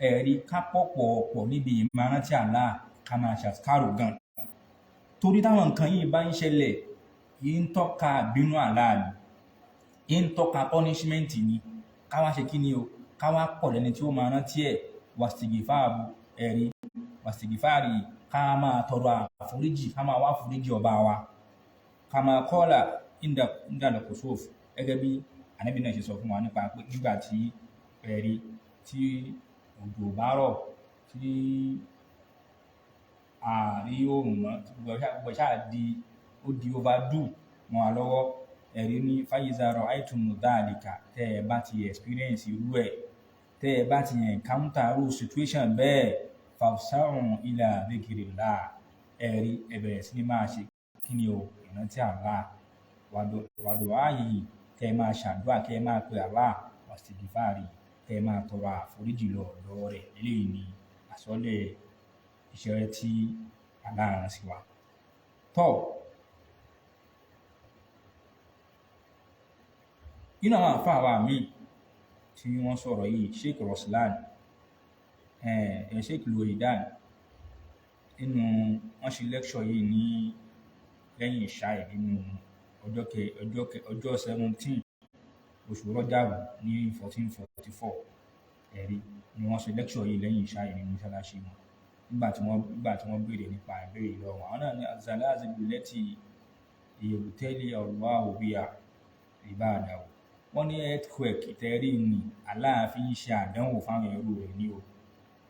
ẹ̀rí, ká pọ̀ níbi ìmọ̀ràn tí Allah, ká máa ṣàṣkárù gan. Torí táwọn nǹkan yìí bá ń ṣẹlẹ̀, yìí ń tọ́ka bínú Allah ni, yìí ń tọ́ka punishment ni. Ká wá ṣe kí ni o? Ká wá pọ̀ lẹ́ni tí ó máa rántí ẹ̀. Wastighfaru ẹ̀rí, wastighfari, ká máa tọrọ àforíjì, ká máa wá àforíjì ọba wa. Ká máa qala inda al-kusuf, gẹ́gẹ́ bí Ànábì náà ṣe sọ fún wa nípa pé nígbà tí ẹ̀rí tí òjò bá rọ̀, tí àárí oòrùn mọ́, tí gbogbo ṣáà di overdue mọ́ wa lọ́wọ́, ẹ̀rí ní fa'iza ra'aytumu dhalika, tẹ́ ẹ bá ti experience irú ẹ̀, tẹ́ ẹ bá ti encounter irú situation bẹ́ẹ̀, fafsa'u ila dhikrillah, ẹ̀rí ẹ bẹ̀rẹ̀ sí ní máa ṣe kí ni o? Ìrántí Allah. Wa du'a'ihi, kẹ́ ẹ máa ṣàdúrà, kẹ́ ẹ máa pe Allah. Wastighfari, kẹ́ ẹ máa tọrọ àforíjì lọ́wọ́ rẹ̀. Eléyìí ni àsọlẹ̀ iṣẹ́ tí Allah rán sí wa. Tọ́ nínú àwọn àfáà wa míì tí wọ́n sọ̀rọ̀ yìí, Sheikh Ruslan, Sheikh Keulere, nínú wọ́n ṣe lecture yìí ní lẹ́yìn ìṣáì nínú ọjọ́ 17 oṣù Rọ́jàbù ní 1444 ẹ̀rí ni wọ́n ṣe lecture yìí lẹ́yìn ìṣáì ní mọ́ṣáláṣí wọn. Nígbà tí wọ́n béèrè nípa ìbéèrè lọ́wọ́ àwọn náà ní az-zalazil allati yubtali Allahu biha ibadahu. Wọ́n ní earthquake tẹ́rí ni Allah fi ń ṣe àdánwò fáwọn ẹrú rẹ̀ ní o.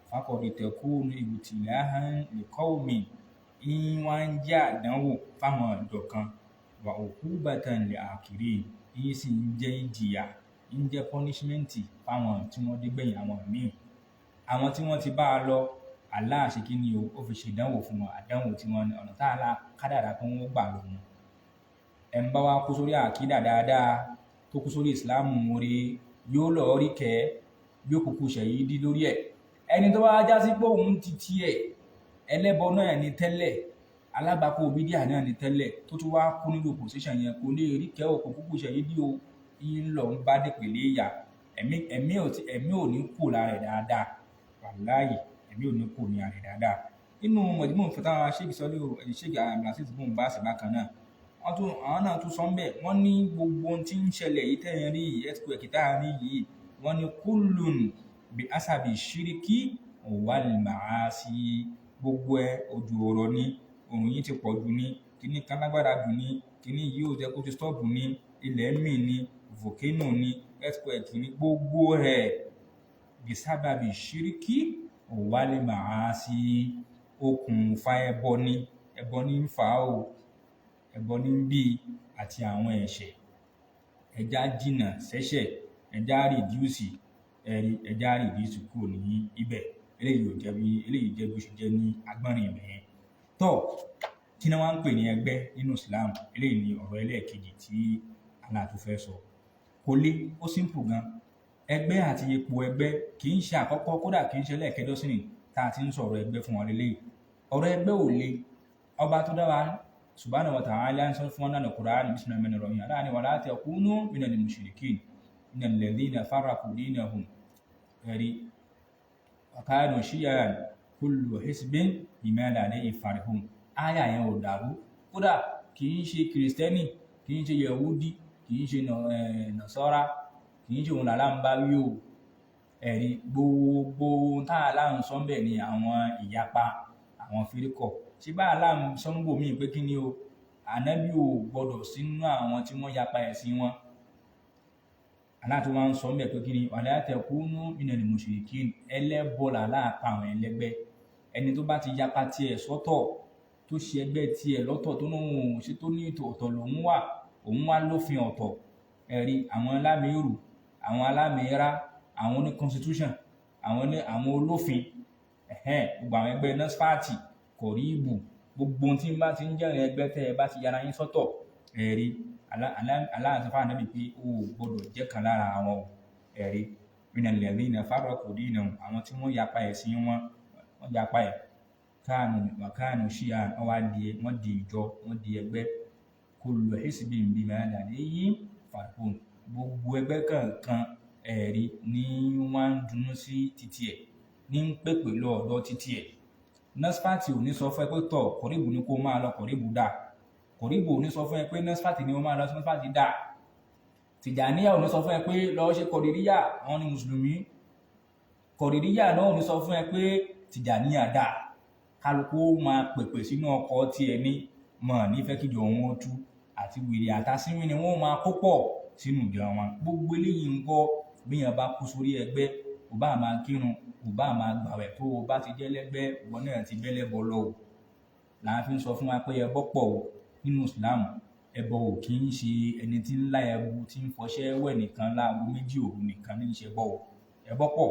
Faqad takunu ibtilahan liqawmin, wọ́n ń jẹ́ àdánwò fáwọn ọ̀dọ́ kan, wa uqubatan li akhirin, yìí sì ń jẹ́ ìjìyà ń jẹ́ punishment fáwọn tí wọ́n dé gbẹ̀yìn àwọn míì. Àwọn tí wọ́n ti bá a lọ Allah ṣe kí ni o, ó fi ṣèdánwò fún wọn, àdánwò tí wọ́n ní ọ̀nà tá Allah kádàrá pé wọ́n gbà lọ wọn. Ẹ̀ ń bá wa kú sórí àkídà dáadáa tó kú sórí ìsìláàmù rí yóò lọ rí kẹ́ yóò kúkú ṣẹ̀yídí lórí ẹ̀. Ẹni tó bá já sí pé òun ti tiẹ̀ ẹlẹ́bọ náà ní tẹ́lẹ̀, alágbàkó bídíà náà ní tẹ́lẹ̀, tó tún wá kú nínú position yẹn kò lè rí kẹ́ òkú kúkú ṣẹ̀yídí o, yín lọ ń bá dèpèlé ìyà. Ẹ̀mí ò ní kú lára ẹ̀ dáadáa, wàláhì ẹ̀mí ò ní kú ní ara ẹ̀ dáadáa. Nínú Majmu' Fatawa Sheikh Sọ́lé Sheikh Abdulaziz Ibn Baz bákan náà, àwọn náà tún sọ ń bẹ̀, wọ́n ní gbogbo ohun tí ń ṣẹlẹ̀ yìí tẹ́yìn rí earthquake tá a rí yìí, wọ́n ní kullun bi asabi shiriki wal ma'asi, gbogbo ẹ̀ ojú ọ̀rọ̀ ni, òun yìí ti pọ̀ jù ní, kíní kan lágbára jù ní, kíní yìí ò jẹ́ kó ti stop ní, ilẹ̀ mì ní, volcano ní, earthquake ní, gbogbo ẹ̀ bi sababi shiriki wal ma'asi, okùnfà ẹbọ ní ń fà á o, ẹbọ ní ń bí àti àwọn ẹ̀ṣẹ̀. Ẹja jìnnà sẹ́ṣẹ̀, ẹja reduce kúrò ní ibẹ̀. Eléyìí jẹ́ bó ṣe jẹ́ ní agbọ́nrin ìbẹ̀yẹn. Tọ́ kí ni wọ́n ń pè ní ẹgbẹ́ nínú Islam? Eléyìí ni ọ̀rọ̀ ẹlẹ́ẹ̀kejì tí Allah tún fẹ́ sọ. Kò le, ó simple gan. Ẹgbẹ́ àti ipò ẹgbẹ́ kì í ṣe àkọ́kọ́, kódà kì í ṣe ẹlẹ́ẹ̀kẹdọ́sìn tá a ti ń sọ̀rọ̀ ẹgbẹ́ fún wọn lélẹ́yìí. Ọ̀rọ̀ ẹgbẹ́ ò le. Ọba tó dá wa subhanahu wa ta'ala ń sọ fún wọn náà Qur'an bismillahir-rahmanir-rahim. Allah ni wala takunu minal mushrikin innal ladhina farraqu dinahum wa kanu shi'an kullu hizbin bima ladayhim farihun. Áyà yẹn ò dàrú. Kódà kì í ṣe Kìrìsìtẹ́nì, kì í ṣe Yẹhudi, kì í ṣe Nasara, kì í ṣe òun làlá ń bá wí o. Gbogbo tá a láǹ sọ ń bẹ̀ ni àwọn ìyapa, àwọn fíríkọ̀. Ṣé bá aláàmù sọ́nbò míì pé kí ni o, ànábì ò gbọdọ̀ sínú àwọn tí wọ́n yapa ẹ̀sìn wọn. Aláàtí wọ́n ń sọ mẹ́ pé kí ni wala takunu minal mushrikin, ẹlẹ́bọ làláàpá àwọn ẹlẹ́gbẹ́. Ẹni tó bá ti yapa tiẹ̀ sọ́tọ̀, tó ṣe ẹgbẹ́ tiẹ̀ lọ́tọ̀, tó náà ṣe tó ní ètò ọ̀tọ̀ lòun wà lófin ọ̀tọ̀. Àwọn alámìírù, àwọn alámìírá, àwọn oní constitution, àwọn olófin, gbogbo àwọn ẹgbẹ́ nọ́sfàtì, kọ̀ríbù, gbogbo tí ń bá ti ń jẹ́rìn ẹgbẹ́ tẹ́ ẹ bá ti yára yín sọ́tọ̀, aláàtúfà náà bí pé ó gbọdọ̀ jẹ́ kan lára àwọn minal ladhina farraqu dinahum, àwọn tí wọ́n yapa ẹ̀sìn wọ́n yapa ẹ̀, wa kanu shi'an, wọ́n di ìjọ, wọ́n di ẹgbẹ́. Kullu hizbin bima ladayhim farihun, gbogbo ẹgbẹ́ kankan ní wọ́n ń dunnú sí títí ẹ̀, ní ń pèpè lọ ọ̀dọ̀ títí ẹ̀. Nọ́sfàtì ò ní sọ fún ẹ pé tọ̀ kọ̀ríbù ní kó máa lọ, kọ̀ríbù dà. Kọ̀ríbù ò ní sọ fún ẹ pé nọ́sfàtì ni ó máa lọ, nọ́sfàtì dà. Tìjàníyà ò ní sọ fún ẹ pé lọ ṣe kọ̀dìríyà, àwọn ni mùsùlùmí. Kọ̀dìríyà náà ò ní sọ fún ẹ pé tìjàníyà dà. Kálukú máa pèpè sínú ọkọ̀ tí ẹ ní mọ̀ nífẹ̀ẹ́ kíjọ wọn tú, àti wèrè àtàsínwín ni wọ́n máa kó pọ̀ sínú ìjọ wọn. Gbogbo eléyìí ń kọ́ bíyàn bá kú sórí ẹgbẹ́, kò bá máa kírun, kò bá máa gbàwẹ̀, tó o bá ti jẹ́ lẹ́gbẹ́, ìwọ náà ti bẹ́lẹ́bọ lọ o. Làá fi ń sọ fún wa pé ẹbọ pọ̀ o nínú Islam. Ẹbọ ò kì í ṣe ẹni tí ń lá ẹbu, tí ń fọṣẹ́ wẹ̀ nìkan láago méjì òru nìkan ní í ṣe bọ o. Ẹbọ pọ̀,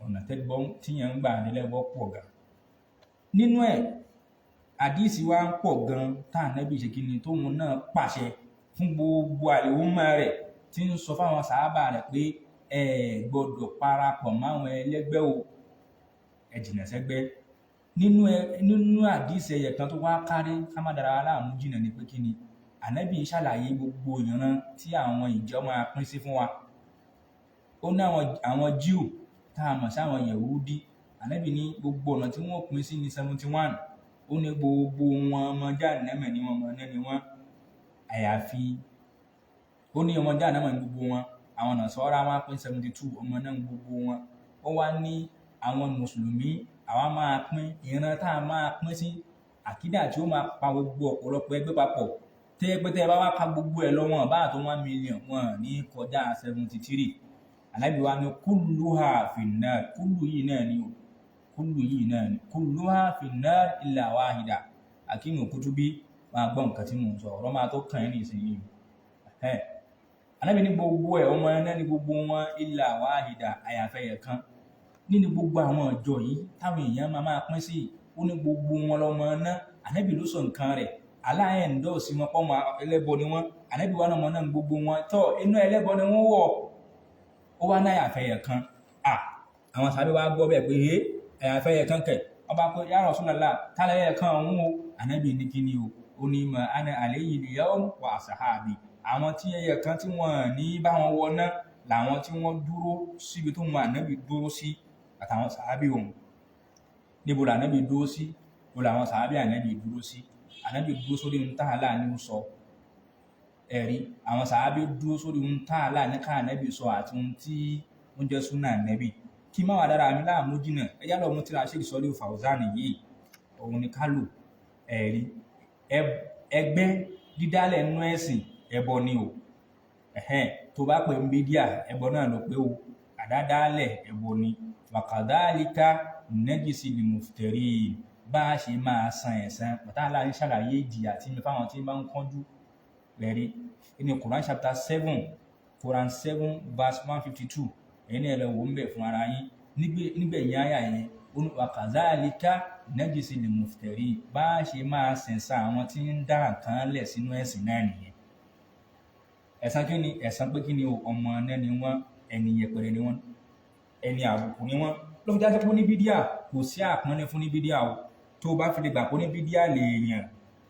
ọ̀nà tẹ́gbọ́n tíyẹn ń gbà nílẹ̀bọ pọ̀ gan. Nínú ẹ̀, àdíìsì wa ń pọ̀ gan tá Ànábì ṣe kíni tóun náà pàṣẹ fún gbogbo àlùmọ́ rẹ̀, tí ń sọ fáwọn sàhábà rẹ̀ pé ẹ gbọdọ̀ parapọ̀ máwọn ẹlẹ́gbẹ́ o, ẹ jìnà sẹ́gbẹ́. Nínú àdíìsì ẹyẹ kan tó wá kárí ká má dára aláàmú jìnà ni pé kí ni Ànábì ṣàlàyé gbogbo ìran tí àwọn ìjọ máa pín sí fún wa. Ó ní àwọn Jíù tá a mọ̀ sí àwọn Yẹhudi, Ànábì ní gbogbo ọ̀nà tí wọ́n pín sí ní 71. Ó ní gbogbo wọn ọmọ Jahannama ni wọn, ní wọn, àyàfi ó ní ọmọ Jahannama ní gbogbo wọn. Àwọn Nasara máa pín 72, ọmọ náà gbogbo wọn. Ó wá ní àwọn mùsùlùmí, àwa máa pín ìran tá a máa pín sí àkídà tí ó máa pa gbogbo ọ̀pọ̀lọpọ̀ ẹgbẹ́ papọ̀. Tẹ́ bá wá ka gbogbo ẹ̀ lọ́wọ́n bá tó 1 million, wọn ní kọjá 73. Ànábì wa ní kulluha finnar, kullu yìí náà ni o, kullu yìí náà ni, kulluha finnar illa wahida. Akimu Kutubi máa gbọ́ nǹkan tí mò ń sọ, ọ̀rọ̀ máa tó kàn ní ìsinyìí. Ànábì ní gbogbo ẹ̀ ọmọ náà ní gbogbo wọn illa wahida àyàfi ẹ̀yọ̀ kan. Nínú gbogbo àwọn ọjọ́ yìí táwọn èèyàn máa pín sí, ó ní gbogbo wọn lọ́mọ náà. Ànábì ló sọ nǹkan rẹ̀. Allah endorse wọn pọ́ mọ́ ẹlẹ́bọ ni wọ́n. Ànábì wà náà mọ́ náà gbogbo wọn tọ́ inú ẹlẹ́bọ ni wọ́n wọ̀. Ó wá náà àyàfi ẹ̀yọ̀ kan. Àwọn sàbẹ̀ wá gbọ́ bẹ́ẹ̀ pé àyàfi ẹ̀yọ̀ kan kẹ̀. Ọba pé ya Rasulullah tálẹ̀ ẹ̀yọ̀ kan ọ̀hún o. Ànábì ní kíni o. Ó ní ma ana alayhi al-yawm wa ashabi. Àwọn tí ẹ̀yọ̀ kan tí wọ́n ní bá wọn wọ náà làwọn tí wọ́n dúró síbi tó mọ Ànábì dúró sí àtàwọn sàábì òun. Níbo l'Ànábì dúró sí? Níbo làwọn sàábì Ànábì dúró sí? Ànábì dúró sórí ohun táàlà ní ó sọ. Ẹ̀rí àwọn sàábì dúró sórí ohun táàlà ní ká Ànábì sọ àti ohun tí ó jẹ́ súnà Ànábì. Kí má wà dára mi láàmú jìnà ẹjá lọ mú tíra ṣe ìsọlé Fawzan yìí òun ni ká lò. Ẹ̀rí ẹgbẹ́ dídálẹ̀ nínú ẹ̀sìn ẹbọ ni o. Tó bá pè ń bídíà ẹbọ náà ló pé o. Àdádálẹ̀ ẹbọ ni. Wàkàdálíkà nẹ́jìsì lè mùftẹ̀rí bá a ṣe máa san ẹ̀san pàtàlá ń ṣàlàyé ìjìyà tí mi fáwọn tí bá ń kánjú lẹ́rí inú Quran chapter 7 Quran 7 verse 152 ẹni ẹ̀lẹ́ wò ń bẹ̀ fún ara yín nígbẹ̀yìn àyà yẹn wàkàdálíkà nẹ́jìsì lè mùftẹ̀rí bá a ṣe máa sẹ̀san àwọn tí ń dá nǹkan lẹ̀ sínú ẹ̀sìn náà nìyẹn. Ẹ̀san kí ni? Ẹ̀san pé kí ni ọmọ náà ni wọ́n, ẹni yẹpẹrẹ ni wọ́n, ẹni àbùkù ni wọ́n. Ló fi jáde pé ní bídíà kò sí àpọ́nlé fún ní bídíà o. Tó bá fi lè gbà pé ní bídíà lè yàn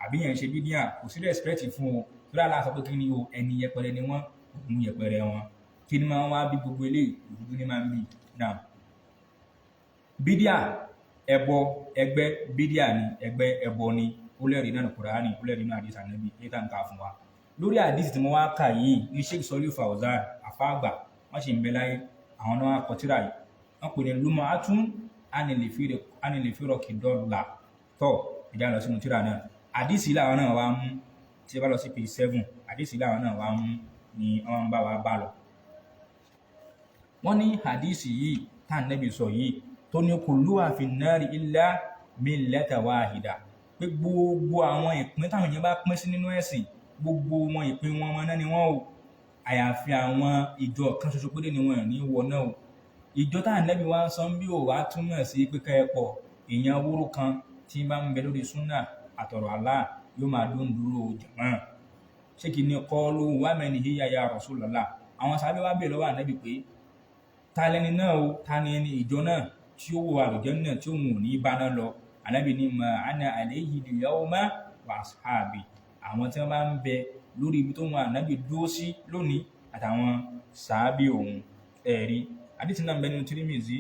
àbí yàn ṣe bídíà kò sí respect fún o. Tó dáa sọ pé kí ni o ẹni yẹpẹrẹ ni wọ́n, òun yẹpẹrẹ wọn. Kí ni máa ń wá bí gbogbo eléyìí? Òdodo ni máa ń bì náà. Bídíà ẹbọ ẹgbẹ́ bídíà ni ẹgbẹ́ ẹbọ ni ó lẹ́rìí náà Kùránì ó lẹ́rìí náà àdìsí Ànábì ní tá ń kà fún wa. Lórí àdìsí tí mo wá kà yìí ní Sheikh Sọ́lí Fawzan àfáàgbà wọ́n ṣe ń bẹ láyé àwọn náà kọ tírà yìí. Wọ́n pè ní Lum'atun anil firaqi dalla tọ́ ìjà lọ sínú tírà náà. Àdìsí làwọn náà wá mú tí ẹ bá lọ sí page 7 àdìsí làwọn náà wá mú ni wọ́n ń bá wa bá lọ. Wọ́n ní àdìsí yìí tá Ànábì sọ yìí tó ní kulluha fin nari illa millata wahida pé gbogbo àwọn ìpín táwọn èèyàn bá pín sí nínú ẹ̀sìn gbogbo wọn ìpín wọn ọmọ náà ni wọ́n o. Àyàfi àwọn ìjọ kan ṣoṣo péré ni wọ́n ní wọ náà o. Ìjọ tá Ànábì wá ń sọ bí ò wá túmọ̀ sí pé kẹ́ẹ̀pọ̀ èèyàn wúrú kan tí bá ń bẹ lórí súnà àtọ̀rọ̀ Allah yóò máa dúró jàmá. Ṣé kí ni qalu wa man hiya ya Rasulullah? Àwọn sábẹ́ wá bèèrè lọ́wọ́ Ànábì pé ta lẹni náà o, ta ni ẹni ìjọ náà tí ó wọ àlùjánnà tí òun ò ní bá náà lọ. Ànábì ní ma ana alayhi al-yawma wa ashabi. Àwọn tí wọ́n bá ń bẹ lórí ibi tó wọn Ànábì dúró sí lónìí àtàwọn sàábì òun. Ẹ̀rí àdìsí náà bẹ nínú Tirmidhi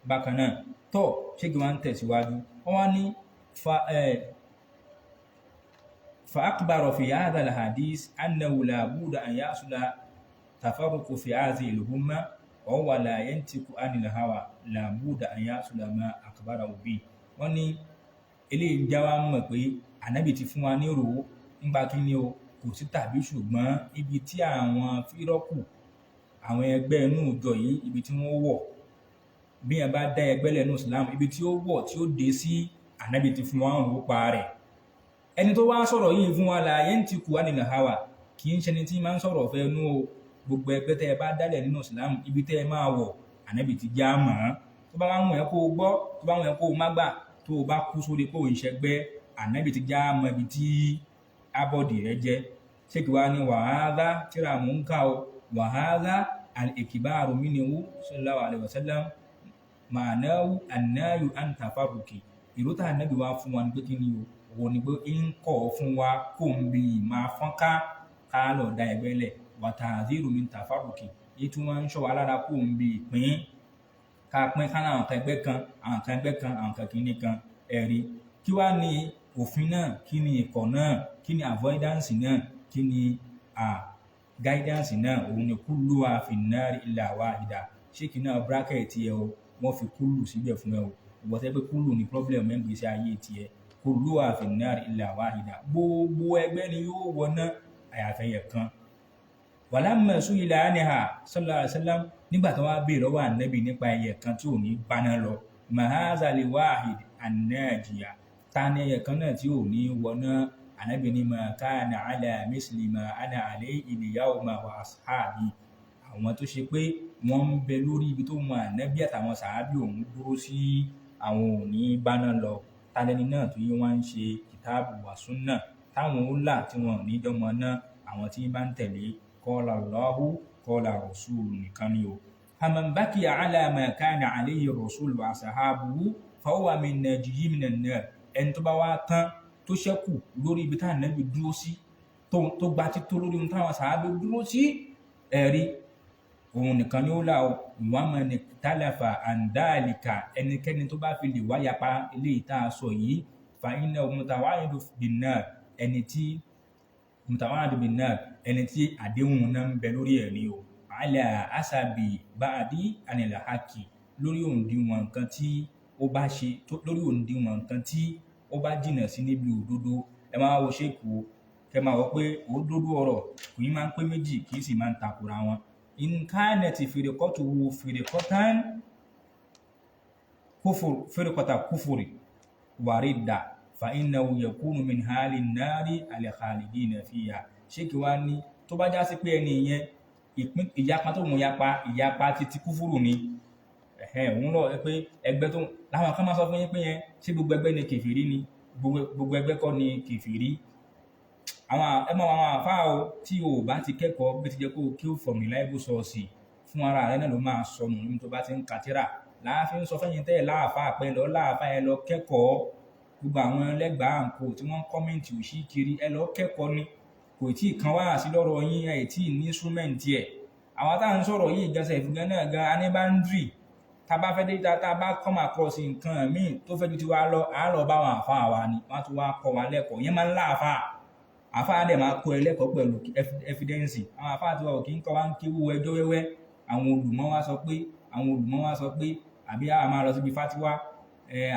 bákan náà tó ṣégi wá ń tẹ̀síwájú. Wọ́n wá ní fa akbara fi hadha al-hadith annahu la budda an yasula tafarruqu fi hadhihi al-umma wa huwa la yantiqu anil hawa la budda an yasula ma akbarahu bi. Wọ́n ní eléyìí já wa mọ̀ pé Ànábì ti fún wa ní rò nípa kí ni o kò sí tàbí ṣùgbọ́n ibi tí àwọn fírọ́kù àwọn ẹgbẹ́ inú ìjọ yìí ibi tí wọ́n wọ̀ bí yẹn bá dá ẹgbẹ́ lẹ́nu Islam ibi tí ó wọ̀ tí ó dé sí Ànábì ti fún wa ń rò pa rẹ̀. Ẹni tó wá sọ̀rọ̀ yìí fún wa la yantiqu anil hawa kì í ṣe ẹni tí máa ń sọ̀rọ̀ fẹ́ nú o. Gbogbo ẹgbẹ́ tẹ́ ẹ bá dálẹ̀ nínú Islam ibi tẹ́ ẹ máa wọ̀ Ànábì ti já mọ́. Tó bá wá ń wọ̀n ẹ́ kó o gbọ́ tó bá wọ̀n ẹ́ kó o má gbà tó o bá kú sórí pé òun ṣẹgbẹ́ Ànábì ti já mọ́ ibi tí abọ́dì rẹ jẹ́. Ṣé kí wá ní wàhálà tíra mò ń kà o wàhálà al-ikbaru minhu sallallahu alaihi wasallam ma'nahu an-nahyu an tafarruqi. Ìró tá Ànábì wá fún wa ní pé kí ni o òun ni pé ń kọ̀ fún wa kó ń bi máa fọ́n ká lọ da ẹgbẹ́ lẹ̀ wa ta'dhiru min tafarruqi. Èyí tí wọ́n ń ṣọ́ wa lára kó ń bi ìpín ká pín ká láwọn kan ẹgbẹ́ kan àwọn kan ẹgbẹ́ kan àwọn kan kìíní kan. Ẹ̀rí kí wá ní òfin náà kí ni ìkọ̀ náà kí ni avoidance náà kí ni guidance náà òun ni kulluha fin nari illa wahida. Ṣé kí náà bracket yẹ o wọ́n fi kúlù síbẹ̀ fún ẹ o ìwọ́n tẹ́ pé kúlù ní problem ẹ̀ ń gbèsè ayé tiẹ̀. Kulluha fin nari illa wahida gbogbo ẹgbẹ́ ni yóò wọná àyàfẹ́yẹ kan. Walamma su'ila anha sallallahu alaihi wasallam nígbà tó wá béèrè lọ́wọ́ Ànábì nípa ẹyẹ kan tí ò ní báná lọ ma hadha li wahid an-najiya ta ni ẹyẹ kan náà tí ò ní wọná Ànábì ní ma kana ala misli ma ana alayhi al-yawma wa ashabi, àwọn tó ṣe pé wọ́n ń bẹ lórí ibi tó mọ Ànábì àtàwọn sàábì òun dúró sí, àwọn ò ní báná lọ. Tálẹ́ni náà tó yí wọ́n ń ṣe kìtáàbù wa súnnà táwọn ó là tí wọn ò ní jọmọ náà, àwọn tí bá ń tẹ̀lé qala Allahu qala rasulu nìkan ni o. faman bakiya ala ma kana alayhi rasulu wa ashabuhu fa huwa min najiyyin minan nar, ẹni tó bá wá tán tó ṣẹ́kù lórí ibi táwọn Ànábì dúró sí, tó gba tító lórí ohun táwọn sàábì dúró sí, ẹ̀rí òun nìkan ni ó là ó. wa man ikhtalafa an dhalika, ẹnikẹ́ni tó bá fi lè wáyapa eléyìí tá a sọ yìí, fa innahu mutawa'idun bin-nar, ẹni tí àdéhùn náà ń bẹ lórí ẹ̀ ni o. ala asabi ba'di anil haqqi, lórí òǹdíwọ̀n nǹkan tí ó bá ṣe, lórí òǹdíwọ̀n nǹkan tí ó bá jìnà sí níbi òdodo. Ẹ máa wo ṣéèkù kẹ máa wọ pé òdodo ọ̀rọ̀ kò ní máa ń pé méjì kì í sì máa ń takora wọn. in kanat firqatuhu firqata kufri wa ridda fa innahu yakunu min hali nari al-khalidina fiha. ṣéèkì wá ní tó bá já sí pé ẹni yẹn ìyapa tó mú ìyapa títí kúfúrù ni, òun lọ pé ẹgbẹ́ tó láwọn kan máa sọ fún yín pé yẹn ṣé gbogbo ẹgbẹ́ ni kèfèrí ni, gbogbo ẹgbẹ́ kọ́ ni kèfèrí. àwọn àfáà o tí o bá ti kẹ́kọ̀ọ́ bí ti jẹ́ kó o kí o from reliable source fún ara rẹ náà ló máa sọnù níbi tó bá ti ń kàtírà. láàfin sọ fẹ́yìn tẹ́ láàfáà pẹ́ lọ láàfáà ẹ lọ kẹ́kọ̀ọ́. gbogbo àwọn ẹlẹ́gbàá àǹkó tí wọ́n ń kọ́mẹ́ǹtì òṣì kiri ẹ lọ kẹ́kọ̀ọ́ ni, kò tí ì kan wá sí lọ́rọ̀ yín, ẹ̀ tí ì ní instrument ẹ̀. àwọn tá à ń sọ̀rọ̀ yìí gẹ́sẹ̀ ìfúgán náà gan aníbáńdírì, tá a bá fẹ́ dé tá a bá come across nǹkan míì tó fẹ́ ju tiwa lọ, à á lọ bá àwọn àfáà wa ni, wọ́n á tún wá kọ́ wa lẹ́kọ̀ọ́. yẹn máa ń láàfáà, àfáà dẹ̀ máa kọ́ ẹ lẹ́kọ̀ọ́ pẹ̀lú evidence. àwọn àfáà tí wọn kì í kọ́ wa ń kéwú ẹjọ́ wẹ́wẹ́. àwọn olùmọ̀ wa sọ pé àbí a máa lọ síbi fátíwá,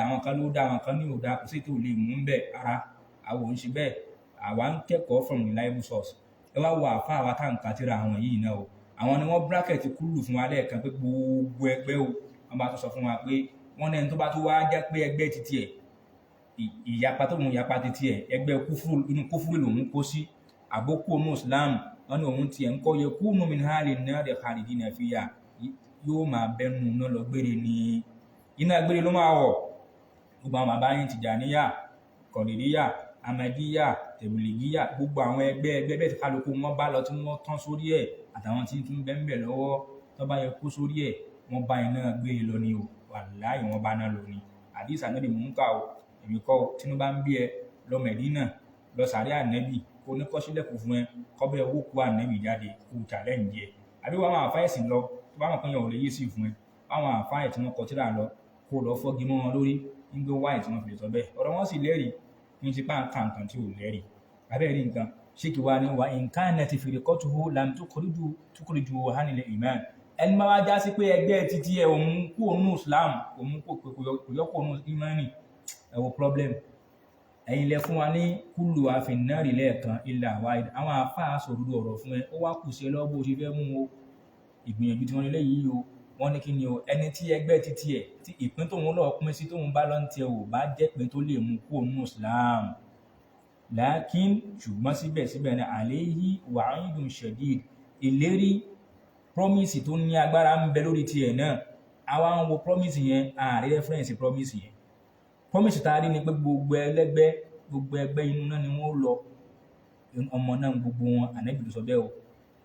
àwọn kan ló dá àwọn kan ní òdá, kò sí tó lè mú ń bẹ̀ ara. àwọn ò ń ṣe bẹ́ẹ̀, àwa ń kẹ́kọ̀ọ́ from reliable source. ẹ wá wo àfáà wa tá à ń kàtírà àwọn yìí náà o, àwọn ni wọ́n bracket kúlù fún wa lẹ́ẹ̀kan pé gbogbo ẹgbẹ́ o, wọ́n bá tún sọ fún wa pé wọ́n ní ẹni tó bá tún wá jẹ́ pé ẹgbẹ́ títí ẹ̀ ìyapa tó mú ìyapa títí ẹ̀ ẹgbẹ́ inú kúfúrú lòun kó sí àbókù ọmọ Islam, wọ́n ní òun tiẹ̀ ń kọ́ yẹ kú mú min hali nari khalidina fiha, yóò máa bẹnu náà lọ gbére ní iná gbére ló máa wọ̀. gbogbo àwọn bàbá yín Tìjàníyà, Kọ̀dìríyà, Ahmadiyya, Tẹ̀bìlìgíyà, gbogbo àwọn ẹgbẹ́ bẹ́ẹ̀ tí kálukú wọn bá lọ tí wọ́n tán sórí ẹ̀, àtàwọn tí tún bẹ́ẹ̀ lọ́wọ́ tó bá yẹ kó sórí ẹ̀, wọ́n bá iná gbére lọ ni o, wàláhì wọ́n bá náà lọ ni. àdìsá náà lè mú ń kà o, èmi kọ́ tínú bá ń bí ẹ lọ Mẹ̀dínà lọ sàárẹ̀ Ànábì kó ní kọ́sílẹ̀kùn fún ẹ kọ́bẹ̀ owó kú Ànábì jáde kó challenge ẹ. àbí wọn àwọn àfáà ẹ̀sìn lọ tó bá wọn kan yàn ò lè yé sí fún ẹ, àwọn àfáà ẹ̀ tí wọ́n kọ tírà lọ kó lọ fọ́gi mọ́ wọn lórí nígbà wáyé tí wọ́n fi lè sọ bẹ́ẹ̀. ọ̀rọ̀ wọn sì lẹ́rìí ní ti pàǹkà nǹkan tí ò lẹ́rìí. abẹ́rẹ́ nǹkan ṣéèkì wa ni wa in kanat firqatuhu lam tukhriju anil iman, ẹni máa wá já sí pé ẹgbẹ́ títí ẹ̀ òun kú òun Islam, òun kò yọkọ̀ òun imani, ẹ wo problem. ẹ̀yin lẹ fún wa ní kúlù àfìnnárì lẹ́ẹ̀kan ilà wáyé, àwọn àfáà sọ̀rọ̀ ọ̀rọ̀ fún ẹ, ó wá kù sí ẹ lọ́wọ́ bó ṣe fẹ́ mú o. ìgbìyànjú tí wọ́n nílé yìí o, wọ́n ní kí ni o, ẹni tí ẹgbẹ́ títí ẹ̀ tí ìpín tóun lọ pín sí tóun bá lọ́n tiẹ̀ ò bá jẹ́ pín tó lè mú kú òun Islam. lákín ṣùgbọ́n síbẹ̀síbẹ̀ ní alayhi wa'idun shadid, ìlérí promise tó ní agbára ń bẹ lórí tiẹ̀ náà. àwa ń wo promise yẹn, ààrẹ reference promise yẹn. promise tá a rí ni pé gbogbo ẹgbẹ́ inú náà ni wọ́n lọ, ọmọ náà gbogbo wọn, Ànábì ló sọ bẹ́ẹ̀ o.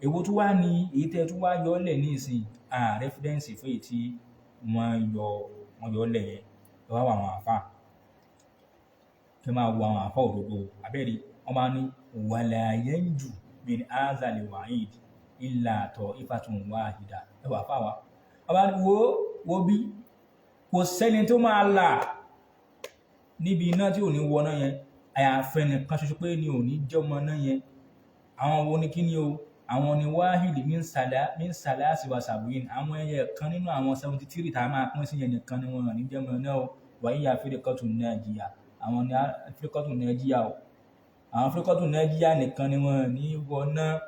èwo tó wá ní èyí tẹ́ tó wá yọ ọ́ lẹ̀ ní ìsìn, reference fún èyí tí wọ́n yọ ọ́ lẹ̀ yẹn. ẹ wá wọ àwọn àfáà kí máa wo àwọn àfáà òdodo abẹ́rẹ́, wọ́n máa ní wala yanju min azali wa'id illa ta'ifatun wahida. ẹ wà fáwa ọba wo bí kò sẹ́ni tó máa là níbi iná tí ò ní wọ náà yẹn, àyàfẹ́ nìkan ṣoṣo pé ni ò ní jẹ́ ọmọ náà yẹn. àwọn wo ni kí ni o, àwọn ni wáhìlì min salasi wa sabuin, àwọn ẹyẹ kan nínú àwọn 73 tá a máa pín sí yẹn nìkan ni wọn ní jẹ́ ọmọ náà o. wa hiya firqatun najiyah, àwọn ni firqatun najiyah o, àwọn firqatun najiyah nìkan ni wọn ní wọ náà.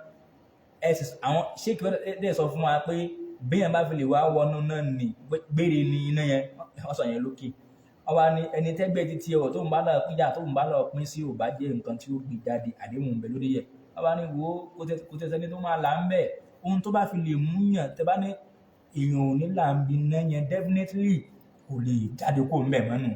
àwọn ṣéèkì dẹ̀ sọ fún wa pé béèyàn bá fi lè wá wọnú náà ní gbére ní iná yẹn, wọ́n sọ yẹn lókè. ọba ní ẹni tẹ́gbẹ́ ti tiẹ̀ ọ̀ tó ń bá lọ pín jà tó ń bá lọ pín sí ò bá jẹ́ nǹkan tí ó gbé jáde àdéhùn ń bẹ lórí ẹ̀ ọba ní wo kò tẹ̀sẹ̀ ní tó máa là ń bẹ̀ ohun tó bá fi lè mú yàn tẹ́ bá ní èèyàn ò ní là ń bi náà yẹn definitely kò lè jáde kó ń bẹ̀ mọ́nù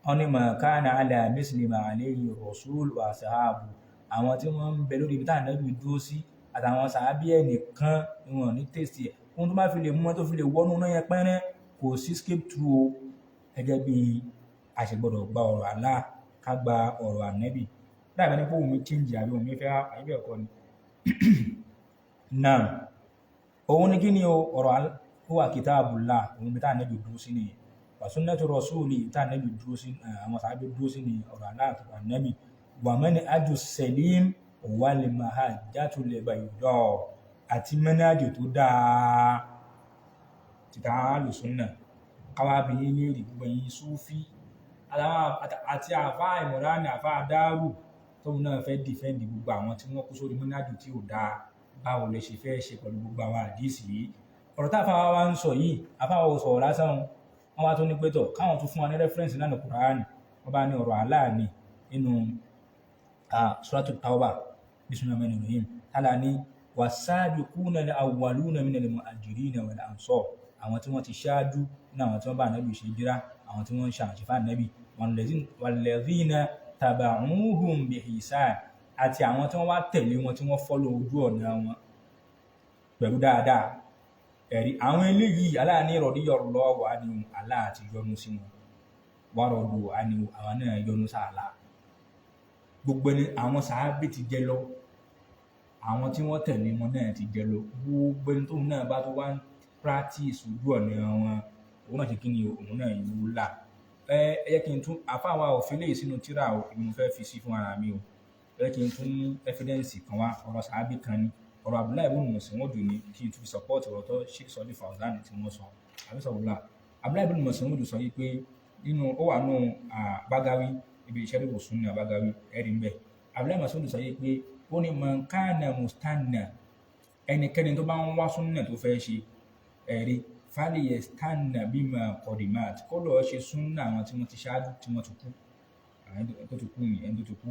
wọn ni mà kana ala misli ma alayhi rasul wa sahabu àwọn tí wọ́n ń bẹ lórí ibi táwọn Ànábì dúró sí àtàwọn sàábí ẹ̀ nìkan ni wọ́n ní tèsì ẹ̀ ohun tó bá fi lè mú wọn tó fi lè wọnú náà yẹn pẹ́rẹ́ kò sí escape through o gẹ́gẹ́ bí a ṣe gbọ́dọ̀ gba ọ̀rọ̀ Allah ká gba ọ̀rọ̀ Ànábì láàbẹ̀ ní pé òun mi change àbí òun mi fẹ́ àyíbẹ̀ ẹ̀kọ́ ni náà òun ní kí ni ọ̀rọ̀ huwa kitabullah òun bí táwọn Ànábì dúró sí nìyẹn wa sunnatu rasuli táwọn Ànábì dúró sí àwọn sàábí dúró sí ní ọ̀rọ̀ Allah àti Ànábì wa manhaju salim wal mahajjatul bayda àti manhaju tó dáa títà alùsùnnà káwá bí yín ní èrè gbogbo yín Súfí àti àfá ìmọ̀ránì àfá dárù tóun náà fẹ́ dìfẹ́ǹdì gbogbo àwọn tí wọ́n kú sórí manhaju tí ò dáa báwo lè ṣe fẹ́ ṣe pẹ̀lú gbogbo àwọn àdísì yìí ọ̀rọ̀ táfà wá ń sọ yìí àfáwọ̀ sọ̀rọ̀ lásán wọn wá tó ní pétọ̀ káwọn tún fún wa ní rẹ́fẹ́rẹ́nsì náà ní Kùránì wọ́n bá ní ọ̀rọ̀ Allah ní nínú Suratul Tawbah bismillahir rahim tálà ní was-sabiquna al-awwaluna minal muhajirina wal ansar àwọn tí wọ́n ti ṣáájú ní àwọn tí wọ́n bá Ànábì ṣe hijira àwọn tí wọ́n ń ṣàǹṣìfà Ànábì wal-ladhina taba'uhum bi ihsan àti àwọn tí wọ́n wá tẹ̀lé wọn tí wọ́n fọ́lọ̀ ojú ọ̀nà wọn pẹ̀lú dáadáa ẹ̀rí àwọn eléyìí aláàní radiyallahu anhum Allah àti yọ́nú sí wọn wa radu anhu àwọn náà yọ́nú sí Allah gbogbo ẹni àwọn sàábé ti jẹ lọ àwọn tí wọ́n tẹ̀lé wọn náà ti jẹ lọ gbogbo ẹni tóun náà bá tó wá ń practice ojú ọ̀nà wọn òun náà ṣe kí ni òun náà yóò là ẹ kí n tún àfáwà òfin lè sínú tíra ò ìmú fẹ́ fi sí fún ara mi o ẹ kí n tún evidence kan wá ọ̀rọ̀ sàábé kan ní ọ̀rọ̀ Abdullahi ibn Mas'ud ní kí n tún support ọ̀rọ̀ tó Sheikh Sọ́lí Fawzan tí wọ́n sọ àbísọ̀wọ́lá Abdullahi ibn Mas'ud sọ yìí pé nínú ó wà nù Bagawi ibi iṣẹ́ lóko sún ní Bagawi ẹ̀rí mbẹ́ Abdullahi Mas'ud sọ yìí pé ó ní man kana mustanna ẹnikẹ́ni tó bá ń wá súnnà tó fẹ́ ṣe ẹ̀rí falyastanna bima qadimat kó lọ́ọ́ ṣe súnnà àwọn tí wọ́n ti ṣáájú tí wọ́n ti kú tó ti kú ní ẹni tó ti kú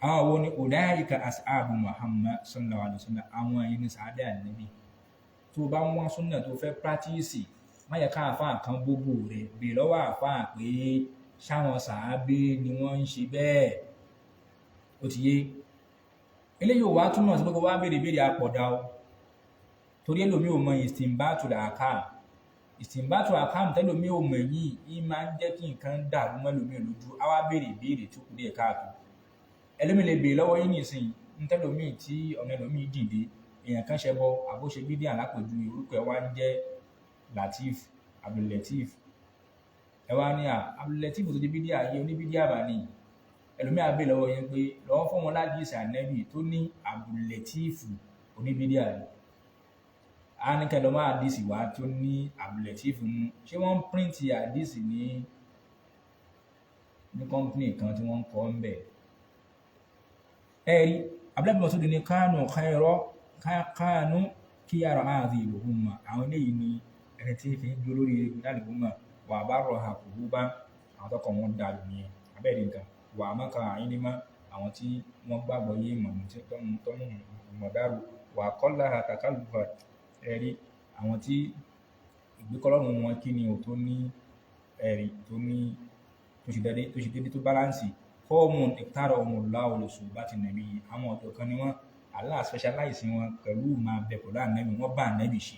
àwọn wo ni ulaika ashabu Muhammad sallallahu alaihi wasallam àwọn ẹni sàábé Ànábì tó bá ń wá súnnà tó fẹ́ practice má yẹ ká àfáà kan gbogbo rẹ̀ bè lọ́wọ́ àfáà pé sáwọn sàábé ni wọ́n ń ṣe bẹ́ẹ̀ ó ti yé eléyìí ò wá túmọ̀ sí pé kó wá béèrè àpọ̀dá o torí ẹlòmí ò mọ istinbatul ahkam tẹ́lòmí ò mọ̀ yìí máa ń jẹ́ kí nǹkan dàrú mọ́ ẹlòmí lójú á wá béèrè tó kù díẹ̀ káàtó ẹlòmí lè béèrè lọ́wọ́ yín nìsín ń tẹ́lòmí tí ọ̀nà ẹlòmí dìde èèyàn kan ṣẹbọ àbóṣe bídíà lápèjú orúkọ ẹ wá ń jẹ́ Latif Abdul-Latif ẹ wá ní Abdul-Latif tó di bídíà yé oníbídíà bá ní ẹlòmí àbẹ lọ́wọ́ yẹn pé lọ́wọ́ fún wọn láti ìsà Ànábì tó ní Abdul-Latif oníbídíà ni a ní kẹlọ máa àdìsí wá tó ní Abdul-Latif mú ṣé wọ́n ń píríǹtì àdìsí ní kọ́mpínì kan tí wọ́n ń kọ́ ń bẹ̀ ẹ̀rí Abdullahi Mas'ud ní kánú kí yàrá ààrẹ ìlúhùnmá àwọn eléyìí ni ẹni tí fi ń gbé olórí ìlúhùnmá wà bá rọ̀ àkùrú bá àwọn tọkọ̀ wọn dà lónìí abẹ́rẹ́ nǹkan wà mọ́ka àyínímá àwọn tí wọ́n gbàgbọ́ yé mọ̀ tí tọ́mù mọ̀dárù wà kọ́lá àkàkálùfà ẹ̀rí àwọn tí ìgbékọ́lọ́rùn wọn kí ni ò tó ní ẹ̀rí tó ṣe dédé tó báláǹsì fọ́ọ̀mù ìtàrà ọmọ láwọ̀ lóṣù bá ti nàbí àwọn ọ̀dọ́ kan ni wọ́n Allah specialize wọn pẹ̀lú máa bẹ̀ pẹ̀lú Ànábì wọ́n bá Ànábì ṣe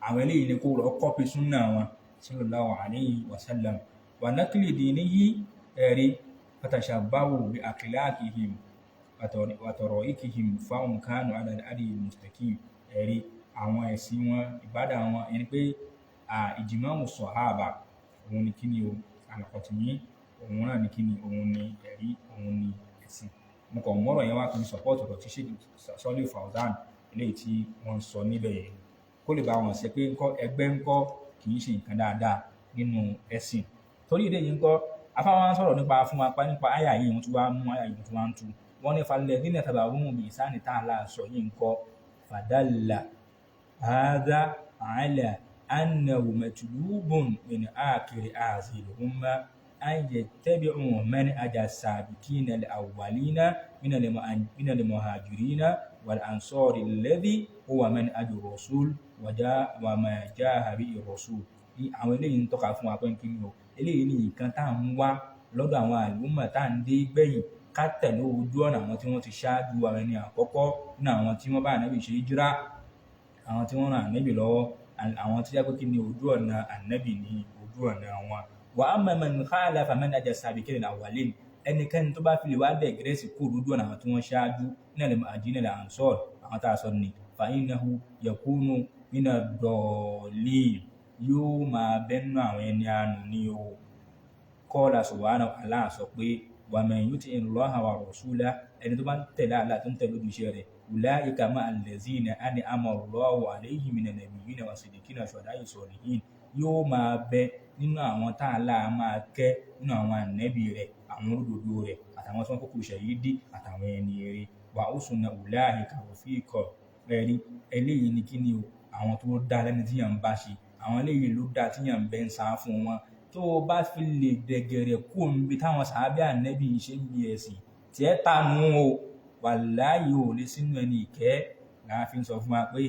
àwọn eléyìí ni kó rọ̀ kọ́pì súnà wọn sallallahu alayhi wa sallam wa naqli dinihi ẹ̀rí fatashabbahu bi akhlaqihim wa taraikihim fahum kanu ala al-hadi al-mustaqim ẹ̀rí àwọn ẹ̀sìn wọn ìbádà wọn ẹni pé ìjìmáàmù sọ̀háàbà òun ni kí ni o àlàkọ̀tìmí òun náà ni kí ni òun ni ẹ̀rí òun ni ẹ̀sìn mo kàn mọ́rọ̀ yẹn wá kí n support ọ̀rọ̀ tí Sheikh Sọ́lí Fawzan eléyìí tí wọ́n sọ níbẹ̀ yẹn kó lè bá wọn ṣe pé ẹgbẹ́ ńkọ́ kì í ṣe nǹkan dáadáa nínú ẹ̀sìn torí èdè yìí ńkọ́ afáwọn sọ̀rọ̀ nípa àyà yìí wọ́n tún wá mú àyà yìí tún wá ń tu wọ́n ní falladhina taba'uhum bi ihsanin tá a là sọ yìí ńkọ́ fadalla hadha ala annahu matlubun min akhir hadhihi al-umma an yattabi'u manhaja as-sabiqina al-awwalina min al-muhajirina wal ansari alladhi huwa manhaju rasul wa ma jaa bihi rasul. Àwọn eléyìí ń tọ́ka fún wa pé kí ni o, eléyìí ni nǹkan tá à ń wá lọ́dọ̀ àwọn àlùmọ̀ tá à ń dé gbẹ̀yìn, ká tẹ̀lé ojú ọ̀nà àwọn tí wọ́n ti ṣáájú àwọn ẹni àkọ́kọ́ ní àwọn tí wọ́n bá ànábì ṣe híjírà, àwọn tí wọ́n ran ànábì lọ́wọ́, àwọn tí jẹ́ pé kí ni ojú ọ̀nà ànábì ní ojú ọ̀nà wọn. Wa amma man khalafa manhaja as-sabiqina al-awwalin, ẹnikẹ́ni tó bá fi lè wá dẹ̀gẹ́rẹ́sì kúrò lójú ọ̀nà àwọn tí wọ́n ṣáájú ní al-muhajirin al-ansar, àwọn tá a sọ ni, fa innahu yakunu mina ad-dallin, yóò máa bẹ́nu àwọn ẹni àánú ní o. Qala subhanahu wa ta'ala sọ pé wa man yuti'i Allaha wa rasulahu, ẹni tó bá ń tẹ̀lé Allah tó ń tẹ̀lé ojúṣe rẹ̀, ulaika ma'a allazina an'ama Allahu alayhim minan nabiyyina was-siddiqina wash-shuhada'i was-salihin, yóò máa bẹ nínú àwọn tá Allah máa kẹ́ nínú àwọn ànábì rẹ̀, àwọn olódodo rẹ̀, àtàwọn tí wọ́n kúkú ṣàhídì, àtàwọn ẹni rere. Wa husna ulaika rafiqa, ẹ̀rí eléyìí ni kí ni o, àwọn tó dá lẹ́ni tí yàn ń bá ṣe, àwọn eléyìí ló dá tí yàn ń bẹ́ ń sá fún wọn. Tó o bá fi lè dẹ̀gẹ̀rẹ̀ kú níbi táwọn sàábé ànábì ṣe ń bí ẹ̀sìn tí ẹ tànú o, wàláhì ò lè sínú ẹni ìkẹ́. Láàfin sọ fún wa pé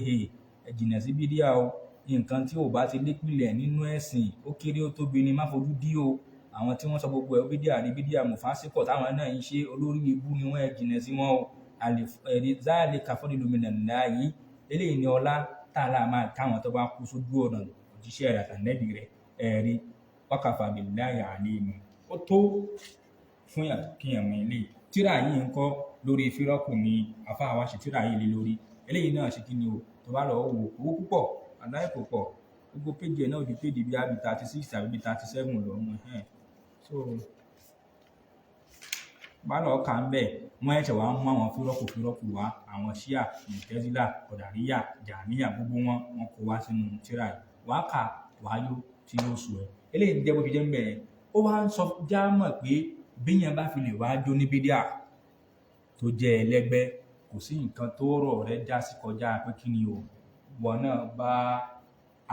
ẹ jìnà sí bídíà o, nǹkan tí ò bá ti lépìlẹ̀ nínú ẹ̀sìn, ó kéré ó tóbi ni, má fojú dí o. Àwọn tí wọ́n sọ gbogbo ẹ̀ bídíà ní bídíà mùfásíkọ̀ táwọn náà ń ṣe olórí ibú ni wọ́n, ẹ jìnà sí wọn o. Zalika fadlun minallahi, eléyìí ni ọlá tààlà máa táwọn tó bá kú sójú ọ̀nà òjíṣẹ́ rẹ̀ àtànẹ́bì rẹ̀, ẹ̀rí wa kafa billahi alima. Ó tó fún yàn kí yàn mọ ilé. Tírà yìí ń kọ́ lórí fírọ́kù ni àfáà wa ṣe tírà yìí lé lórí. Eléyìí náà ṣe kí ni o, tó bá lọ wò owó púpọ̀, aláìkò pọ̀, gbogbo péjì ẹ̀ náà di péjì bí i 36 tàbí bí 37 lọ mọ́ ẹ̀. So bá lọ kà ń bẹ̀, wọ́n ẹ̀ṣẹ̀ wá mú àwọn fírọ́kù wá, àwọn ṣíà, mùtẹ́zílà, kọ̀dàríyà, jàmíyà, gbogbo wọn kó wá sínú tírà yìí. Wàá kà wáyó tí ó sùn ẹ̀. Eléyìí jẹ́ bó fi jẹ́ ń bẹ̀rẹ̀. Ó wá ń sọ jámọ̀ pé bíyàn bá fi lè wá jó ní bídíà tó jẹ́ ẹlẹ́gbẹ́, kò sí nǹkan tó rọ̀ rẹ́ já sí kọjá pé kí ni o, wọn náà bá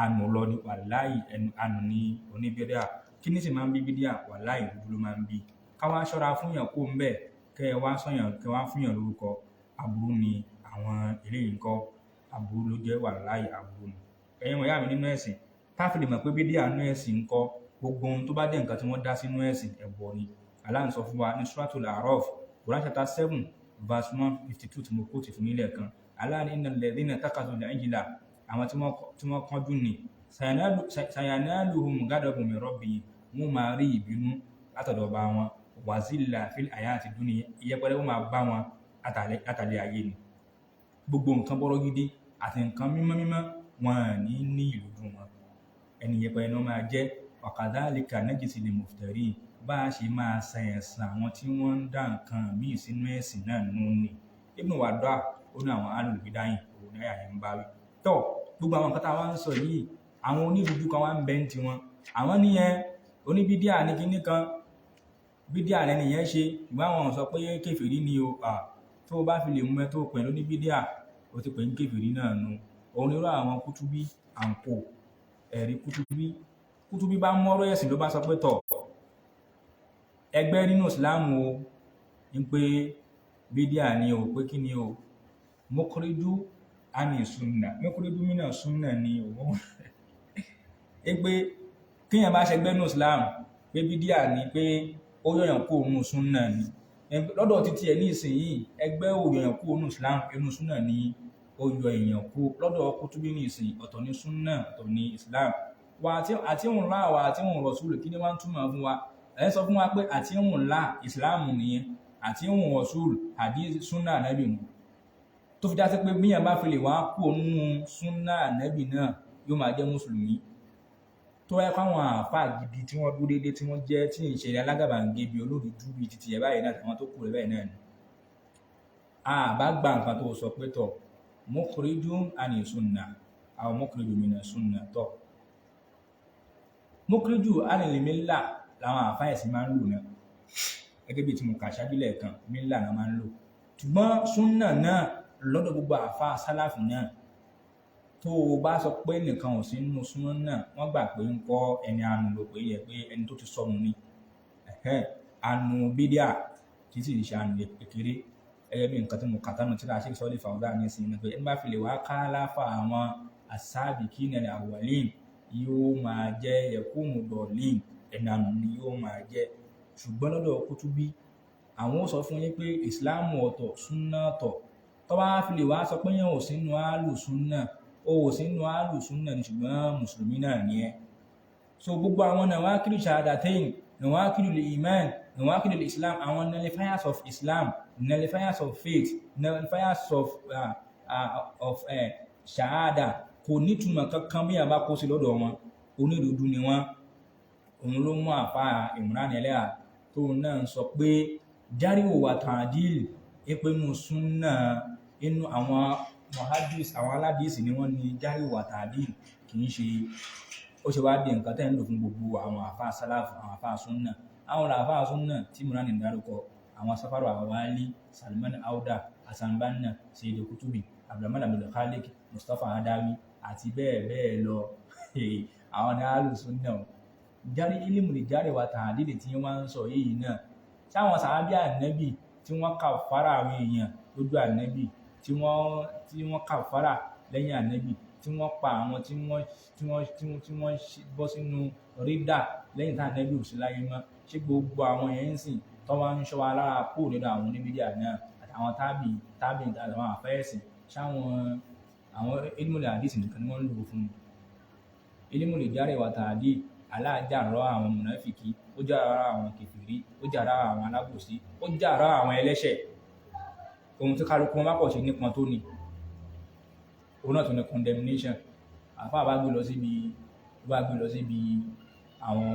ànù lọ ní wàláhì, ànù ní oníbídíà. Kí ní sì máa ń bí bídíà? Wàláhì dúdú ló máa ń bí. Ká wá ṣọ́ra fún yàn kó ń bẹ̀, kẹ́ ẹ wá fún yàn lórúkọ, aburú ni àwọn eléyìí ń kọ́, aburú ló jẹ́, wàláhì aburú ni. Ẹ̀yin wọ̀nyá mi nínú ẹ̀sìn, tá fi lè mọ̀ pé bídíà nínú ẹ̀sìn ń kọ́, gbogbo ohun tó bá jẹ́ nǹkan tí wọ́n dá sínú ẹ̀sìn, ẹbọ ni. Allah ń sọ fún wa ní Suratul A'raf, Quran chapter 7 verse 152 tí mo kóòtù fún nílẹ̀ kan. Allah ní innal ladhina ittakhadhu al-ijla, àwọn tí wọ́n kánjú ni, sayanaluhum ghadabun min rabbihim, wọ́n máa rí ìbínú látọ̀dọ̀ bá wọn, wa zilla fil hayati dunya, ìyẹpẹrẹ wọ́n máa bá wọn látàlẹ́ ayé ni. Gbogbo nǹkan bọ́rọ̀ gidi àti nǹkan mímọ́ wọn ní ìlú dùn wọn, ẹni ìyẹpẹrẹ náà máa jẹ́. Wa kadhalika najzil muftarin, bá a ṣe máa san ẹ̀san àwọn tí wọ́n ń dá nǹkan míì sínú ẹ̀sìn náà nínú ni. Ibn Waddah ó ní àwọn alùbídáyìn òun náà yà ń bá wí. Tọ́ gbogbo àwọn nǹkan tá a wá ń sọ yìí, àwọn onídùúdú kan wá ń bẹ ń tiwọn, àwọn nìyẹn oníbídíà ní kinní kan, bídíà lẹ́ni yẹn ṣe, ṣùgbọ́n àwọn sọ pé kèfèrí ni o. Tó o bá fi lè mú ẹ tó pẹ̀lú oníbídíà, o ti pè ní kèfèrí náà nu. Òun nírú àwọn kútúbí àǹkó, ẹ̀rí kútúbí bá mọ́rọ̀ ẹ̀sìn ló bá sọ pé tọ̀ ẹgbẹ́ nínú ìsìláàmù o, ń pé bídíà ni o, pé kí ni o, mọ́kúrídú àní súnnà, mọ́kúrídú mínà súnnà ni o. Pé kíyàn bá ṣẹgbẹ́ nínú ìsìláàmù pé bídíà ni, pé ó yọ̀yàn kó nínú súnnà ni. Lọ́dọ̀ títí ẹ̀ ní ìsìnyìí, ẹgbẹ́ ò yọ̀yàn kó nínú ìsìláàmù, inú súnnà ni ó yọ èèyàn kó. Lọ́dọ̀ kútúbí ní ìsìn, ọ̀tọ̀ ní súnnà, ọ̀tọ̀ ní ìsìláàmù. Àti òun láwà àti òun rọ̀súlù, kí ni wọ́n túmọ̀ fún wa? Ẹ sọ fún wa pé àti òun lá ìsìláàmù nìyẹn, àti òun rọ̀súlù àdí súnnà ànábì nù. Tó fi já sí pé bíyàn bá fi lè wá kú nínú súnnà ànábì náà, yóò máa jẹ́ mùsùlùmí. Tó wáyé fáwọn àfáà gidi tí wọ́n dúró déédéé, tí wọ́n jẹ́ tí ń ṣe alágàbàǹgebè olódùdú bíi titi ẹ̀ báyìí náà, àwọn tó kù rẹ̀ báyìí náà ni. Bá gba nǹkan tó sọ pé tọ̀ mukhrijun ani sunna aw mukhrijun mina sunna, tọ̀ mukhriju anil milla làwọn àfáà ẹ̀sìn máa ń lò náà, gẹ́gẹ́ bí tí mo kà ṣáájú lẹ́ẹ̀kan, milla náà máa ń lò. Ṣùgbọ́n súnnà náà lọ́dọ̀ gbogbo àfáà sálàfù náà, tó o bá sọ pé nìkan ò sí nínú súnnà wọ́n gbà pé ń kọ́ ẹni àánú ló pé yẹ pé ẹni tó ti sọnù ni àánú bídíà kì í sì ṣe àánú kékeré ẹgbẹ́ bí nǹkan tí mo kàtà nù tí a ṣe sọ́ọ́lì fàwọ́dà ní sí ni pé ẹni bá fi lè wá ká láfà àwọn as-sabiqina al-awwalin yóò máa jẹ́ yakumu dọ̀lín ẹni àánú ni yóò máa jẹ́. Ṣùgbọ́n lọ́dọ̀ Kutubi àwọn ó sọ fún yín pé ìsìláàmù ọ̀tọ̀ súnnà ọ̀tọ̀ tó bá fi lè wá sọ pé yẹn ò sínú àlù súnnà ó sínú àlù súnnà ni ṣùgbọ́n mùsùlùmí náà ni ẹ́. So gbogbo àwọn nawakilu shahadatain nawakilu iman nawakilu islam àwọn nullifiers of islam nullifiers of faith nullifiers of shahada kò nítumọ̀ kankan bí àbá kó sí lọ́dọ̀ wọn onídùúdú ni wọ́n. Òun ló mú àfáà Imran Eleha tó náà ń sọ pé járíwò wa tàdíl pé nù súnnà inú àwọn muhaddis àwọn aládìsí ni wọ́n ní járíwò wa tàdíl kì í ṣe ó ṣe wá di nǹkan tẹ́ ń lò fún gbogbo àwọn àfáà sálàfù àwọn àfáà súnnà. Àwọn àfáà súnnà tí Imran ń dárúkọ àwọn Safaru Awali Salman Auda Hasan Banna Sayyid Kutubi Abdulrahman Abdulkhaliq Mustapha Adawi àti bẹ́ẹ̀ bẹ́ẹ̀ lọ àwọn ní àlù súnnà járí ilimu lè járe wa tàdílì tí wọ́n ń sọ yìí náà sáwọn sàábí ànábì tí wọ́n kà fara àwọn èèyàn lójú ànábì tí wọ́n kà fara lẹ́yìn ànábì tí wọ́n pa àwọn tí wọ́n bọ́ sínú rídà lẹ́yìn tá ànábì ò sí láyé mọ́ ṣé gbogbo àwọn yẹn ń sìn tó wá ń ṣọ́ wa lára kó nínú àwọn oníbídíà náà àtàwọn tábì àtàwọn àfẹ́ẹ̀sìn sáwọn àwọn ilimu lè àdìsí nìkan ni wọ́n ń lò fún ilimu lè járe wa tàdílì aláàjàrọ̀ àwọn mùnáfìkì ó jàrọ̀ àwọn kèfèrí ó jàrọ̀ àwọn alábòsí ó jàrọ̀ àwọn ẹlẹ́ṣẹ̀ ohun tí kálukú wọn bá pọ̀ ṣe nípọn tó ní òun náà tún ní condemnation àfáà bá gbé lọ síbi àwọn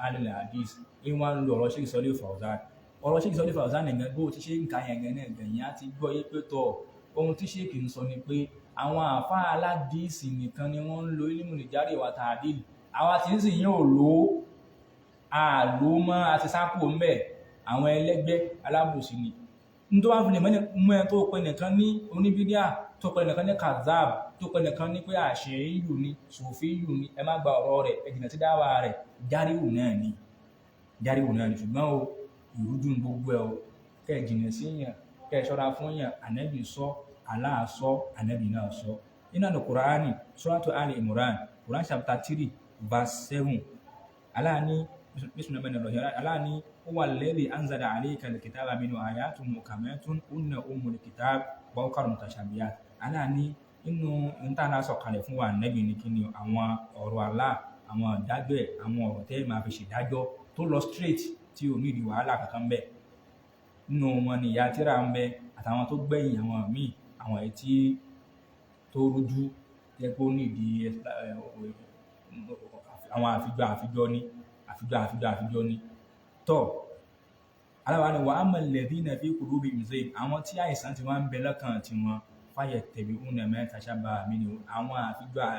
alìlẹ̀ hadith ní wọ́n ń lo ọ̀rọ̀ Sheikh Sọ́lé Fawzan nìkan bó ti ṣe ń ka yẹn gẹ́gẹ́ gbẹ̀yìn á ti gbọ́ yé pé tọ̀ ohun tí Sheikh ń sọ ni pé àwọn àfáà aládìsí nìkan ni wọ́n ń lo ilmu lè járe wa tàdílì àwa tí ń sì yín ò lò àlò mọ́ àti sápò ń bẹ̀ àwọn ẹlẹ́gbẹ́ alábòsí ni ní tó wá fi lè mú ẹ tó pẹ́ nìkan ní oníbídíà tó pẹ́ nìkan ní kazab tó pẹ́ nìkan ní pé àṣíríyù ni sòfíyù ni ẹ má gba ọ̀rọ̀ rẹ̀ ẹ jìnà sí dáwà rẹ̀ járíwù náà ni ṣùgbọ́n o ìrújú gbogbo ẹ o kẹ́ ẹ jìnà sí yàn kẹ́ ẹ ṣọ́ra fún yàn ànábì sọ Allah sọ ànábì náà sọ nínú Al-Qur'ani Suratu Ali Imran Quran chapter 3 verse 7 Allah ni bismillahirrahmanirrahim Allah ni huwa alladhi anzala alayka alkitaba minhu ayatun muhkamatun hunna ummul kitab wa ukhra mutashabihat Allah ni inú nta na sọ kalẹ̀ fún wa Ànábì ní kíni àwọn ọ̀rọ̀ Allah àwọn ìdájọ́ àwọn ọ̀rọ̀ tẹ́ máa fi ṣèdájọ́ tó lọ straight tí ò ní di wàhálà kankan bẹ́ẹ̀ nínú wọn ni ìyà tírà ń bẹ àtàwọn tó gbẹ̀yìn àwọn míì àwọn etí tó rújú jẹ́ pé ó ní ìdí àwọn àfijọ́ ní tọ́ aláwa ni wà á mọ̀ lẹ́bí na fi qulubihim zayg àwọn tí àìsàn ti wọ́n ń bẹ lọ́kàn tí wọ́n fayattabi'una ma tashabbaha minhu àwọn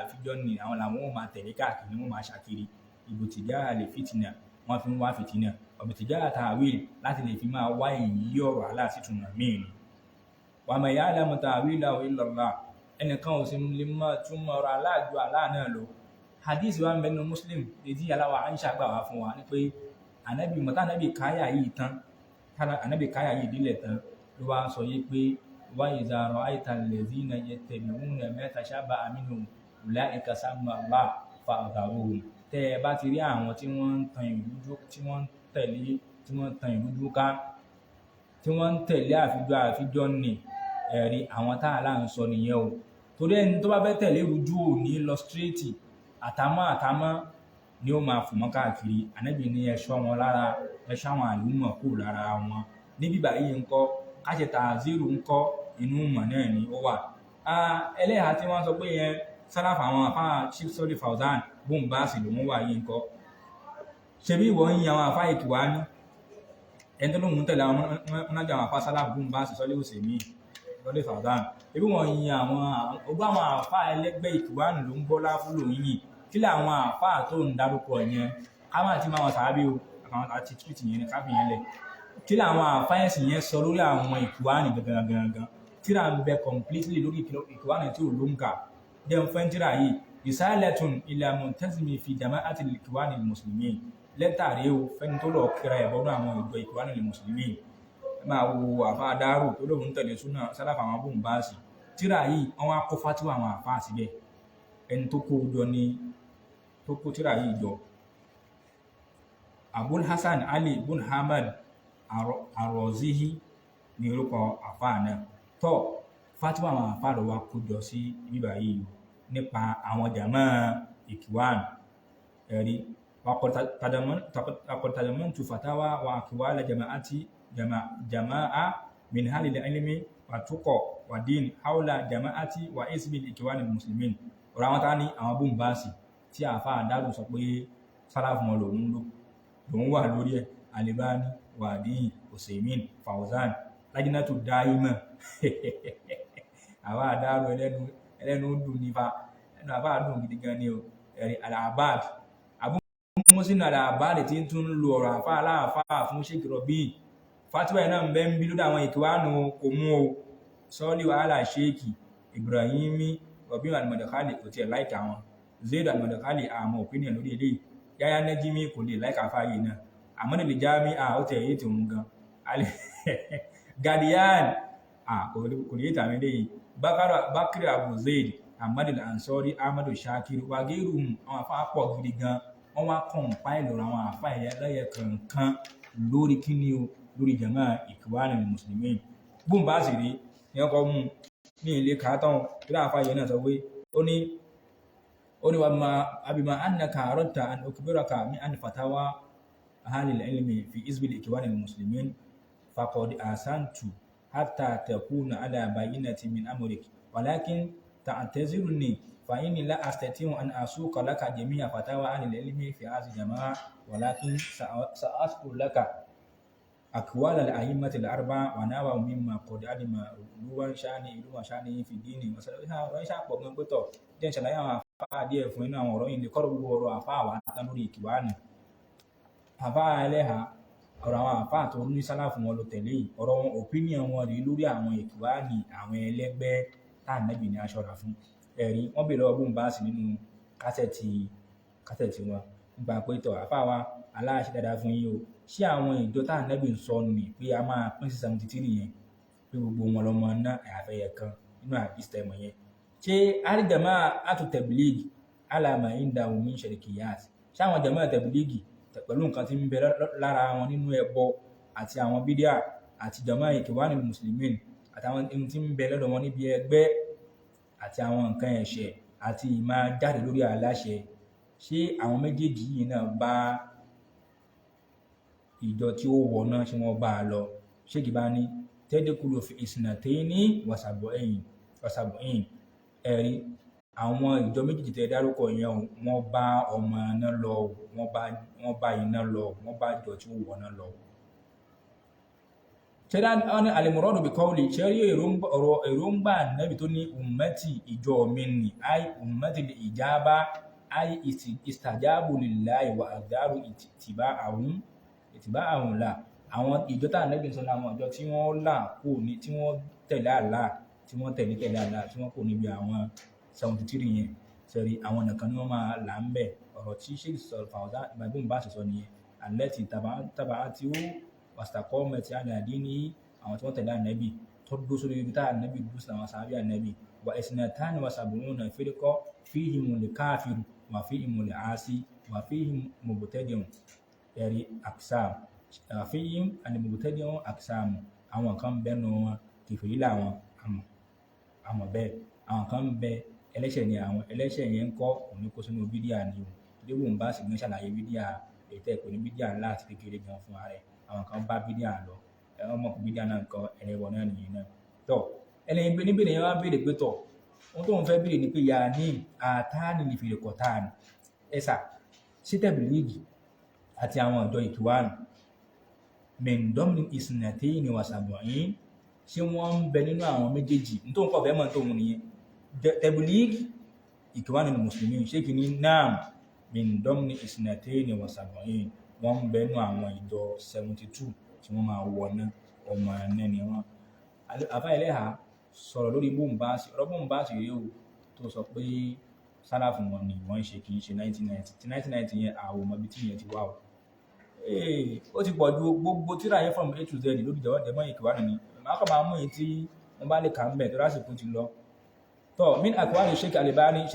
àfijọ́ ní àwọn làwọn ò máa tẹ̀lé káàkiri wọ́n máa ṣàkiri ibtigha'a li fitna wọ́n fi ń wá fìtínà ibtigha'a ta'wil láti lè fi máa wá èyí ọ̀rọ̀ aláàtìtùnà míì ni wa ma ya'lamu ta'wilahu illa Allah ẹnìkan ò sí lè máa túmọ̀ ọ̀rọ̀ aláàjọ aláàánà lọ hadith wa ń bẹ nínú Muslim èdè aláwa Aisha gbà wá fún wa ní pé ànábì káyà yìí dílẹ̀ tán ló wá sọ yìí pé wa iza ra'ayta alladhina yattabi'una ma tashabbaha minhu ulaika samma Allah fa'dharuhum tẹ́ ẹ bá ti rí àwọn tí wọ́n ń tan ìrújú ká tí wọ́n ń tẹ̀lé àfijọ́ ní ẹ̀rí àwọn táàlà ń sọ nìyẹn o torí ẹni tó bá fẹ́ tẹ̀lé ìrújú ò ní lọ straight àtàmọ́ ni ó máa fòmọ́ káàkiri ànábì ní ẹ̀ṣọ́ wọn lára ẹ̀ṣọ́ àwọn àlùmọ̀ kù lára wọn níbí báyìí ńkọ́ káṣẹ tààzírù ńkọ́ inú mọ̀ náà ni ó wà. Ẹlẹ́hàá tí wọ́n sọ pé yẹn sálàfà àwọn àfáà Sheikh Sọ́lé Fawzan bóun bá sì lòun wà yìí ńkọ́ ṣebí ìwọ ń yan àwọn àfáà Ìkìwání ẹni tó lóun tẹ̀lé àwọn ọ̀nàjà àwọn àfáà sálàfà bóun bá sì Sọ́lé Òsèmí Sọ́lé Fawzan ebi wọn yin àwọn àfáà ẹlẹ́gbẹ́ Ìkìwání ló ń bọ́lá fún lòun yìí kí làwọn àfáà tó ń dárúkọ yẹn ká máa ti máa wọn sàábí o àwọn àti tìrìtì yẹn káfí yẹn lẹ̀ kí làwọn àfáà ẹ̀sìn yẹn sọ lórí àwọn Ìkìwání gangan tí ra ń bẹ completely lórí Ìkìwání tí ò ló ń kà dem fún tírà yìí risalatun ila muntazimi fi jama'ati al-ikhwan al-muslimin lẹ́tà rèé o fẹ́ni tó lọ kíra ẹ̀ bọ́dọ̀ àwọn ìjọ ikhwan al-muslimin máa wo àfa dárò tó lóun tẹ̀lé súnà sálàfà àwọn bóńbáàsì tírà yìí wọ́n á kó fátíwà àwọn àfa síbẹ̀ ẹni tó kó jọ ní tó kó tírà yìí jọ Abul Hasan Ali ibn Hamad Ar-Razihi ní orúkọ àfa náà tó fátíwà àwọn àfa lọ wá kó jọ sí bíbá yìí nípa àwọn jàmá ikhwan ẹ̀rí وقد تضمنت فتاوى وأقوال جماعة من أهل العلم والتقى والدين حول جماعة واسم الإخوان المسلمين ọ̀rọ̀ àwọn tá ní àwọn bóńbáàsì tí àfa àdárò sọ pé sálàfù wọn lòun wà lórí ẹ̀ Albani Wadi'i Usaimin Fawzan Lajnatu Daima àwa àdárò ẹlẹ́nu dùn nípa ẹnu àfa àdùn gidi gan ni o ẹ̀rí Al-Abad Muslim Al-Abad tí ń tún lo ọ̀rọ̀ àfa aláàfáà fún Sheikh Rabi fatiwa náà ń bẹ ń bí lódà àwọn ìkíwánu kò mú o sọ́ọ́lì wàhálà Sheikh Ibrahimi Rabi al-Madkhali kò tiẹ̀ láìka wọn Zaid al-Madkhali àmọ́ opinion lórí eléyìí Yahya Najimi kò lè láìka afáyé náà Ahmad al-Jami ó tẹ̀ èyí tí òun gan Gadiyan kò lè tàmí eléyìí Bakri Abu Zaid Ahmad al-Ansari Ahmad Shakir wàgéèrú àwọn afá pọ̀ gidi gan wọ́n wá kọ̀ǹpáìlì ọ̀rọ̀ àwọn àfa ẹ̀yà lẹ́yẹ kankan lórí kíni o lórí jama Ikhwan al-Muslimin bóńbáàsì rí ní ọkọ̀ mú ní ilé kàátàn tí láàfà yẹn náà sọ pé ó ní wa ma abima annaka aradta an ukbiraka min an fatawa ahli al-ilmi fi hizb al-Ikhwan al-Muslimin faqad asantu hatta takuna ala bayyinati min amrik walakin ta'taziruni فإني لا أستطيع أن أسوق لك جميع فتاوى أهل العلم في هذه الجماعة ولكن سأذكر لك أقوال الأئمة الأربعة ونوى مما قد علم علوا شأنه في الدين وإن شاء الله من بطو دين شاء الله أفا دي فوين ورين لقرب وروا أفا وأتنوري كواني أفا عليها ọ̀rọ̀ àwọn àfáà tó ní sálàfù wọn ló tẹ̀lé yìí ọ̀rọ̀ wọn opinion wọn rí lórí àwọn ìkíwáàní àwọn ẹlẹ́gbẹ́ tá ànábì ní aṣọ́ra fún ẹ̀rí wọ́n bèèrè lọ́wọ́ bóńbáàsì nínú kásẹ̀tì wọn nípa pé tọ̀ àfáà wa aláàṣẹ dáadáa fún yín o ṣé àwọn ìjọ tá ànábì ń sọ nì pé a máa pín sí 73 yẹn pé gbogbo wọn lọ́mọ náà àyàfẹ́yẹ kan nínú àdìsítẹ̀mọ̀ yẹn ṣé àríjàmá àtúntẹ̀bìlíìgì alàmà ìdá omi ṣẹ̀ríkìyàt ṣé àwọn jàmá tẹ̀bìlíìgì pẹ̀lú nǹkan tí ń bẹ lára wọn nínú ẹbọ àti àwọn bídíà àti jàmá Ikhwan al-Muslimin àtàwọn ohun tí ń bẹ lọ́dọ̀ wọn níbi ẹgbẹ́ àti àwọn nǹkan ẹ̀ṣẹ̀ àti ìmá jáde lórí aláṣẹ ṣé àwọn méjèèjì yìí náà bá ìjọ tí ó wọ̀ náà ṣé wọ́n bá a lọ ṣé kì bá ní tẹ́dẹ́kùlù fi isnatayni wasab'in ẹ̀rí àwọn ìjọ méjèèjì tẹ́ dárúkọ yẹn wọ́n bá ọmọ náà lọ wọ́n bá iná lọ wọ́n bá ìjọ tí ó wọ̀ náà lọ. ṣẹ́dá ní al-muradu bi qawli ṣẹ́rí èròǹgbà Nábì tó ní ummati ìjọ mi nì ay ummati al-ijaba ay istajabu lillahi wa adaru ittiba'ahum la àwọn ìjọ tá Nábì sọ ní àwọn ìjọ tí wọ́n là kó ní tí wọ́n tẹ̀lé Allah tí wọ́n tẹ̀lé Allah tí wọ́n kó níbi àwọn 73 yẹn ṣẹ́rí àwọn nìkan ni wọ́n máa là ń bẹ̀ ọ̀rọ̀ tí Sheikh Fawzan ìgbàgbọ́n bá ṣe sọ nìyẹn allati taba'ati wastaqamat ala dinihi àwọn tí wọ́n tẹ̀lé Ànábì tó dúró sórí ibi tá Ànábì dúró sí àwọn sàhábà Ànábì wa isnatani wa sab'una firqa fihimul kafiru wa fihimul asi wa fihim mubtadi'un ẹ̀rí aqsam fihim al-mubtadi'un aqsam àwọn kan bẹ́ẹ̀ nù wọn kèfèrí làwọn àmọ́ bẹ́ẹ̀ àwọn kan bẹ ẹlẹ́ṣẹ̀ ni àwọn ẹlẹ́ṣẹ̀ yẹn ń kọ́ òní kó sínú bídíà ni o ìdíwò ń bá sì gbọ́n ṣàlàyé bídíà èyí tẹ́ pé ní bídíà ńlá àti kékeré gan fún ara ẹ̀ àwọn kan bá bídíà lọ ọmọ kò bídíà náà kọ ẹlẹ́wọ̀ náà nìyẹn náà tọ́ ẹlẹ́yin pé níbèrè yẹn wá béèrè pé tọ̀ ohun tó ń fẹ́ béèrè ni pé yà ní àtàní ní fèrè kọ̀tàní ẹ̀sà sítẹ̀bìlìgì àti àwọn ìjọ Ikhwan min domini isnatayni wa sab'in ṣé wọ́n ń bẹ nínú àwọn méjèèjì nítorí nǹkan ọ̀fẹ́ mọ̀ tó mú nìyẹn tẹ̀bùlíìgì Ikhwan al-Muslimin ṣé kì ní náà min domini isnatayni wa sab'in wọ́n ń bẹ nínú àwọn ìjọ 72 tí wọ́n máa wọná ọmọ ẹ̀nẹ́ ni wọ́n. Àfá Ẹlẹ́hà sọ̀rọ̀ lórí bóńbáàsì ọ̀rọ̀ bóńbáàsì rèé o tó sọ pé sálàfù wọn ni wọ́n ń ṣe kì í ṣe 1990 tí 1990 yẹn àwọn ọmọ ibi tí yẹn ti wà o. Ó ti pọ̀ ju gbogbo tíra yẹn from A to Z lórí jẹmọ́ ìkìwánì ni màá kàn máa mú èyí tí wọ́n bá lè kà ń bẹ̀ tó lásìkò ti lọ. tọ́ min àkíwánì Sheikh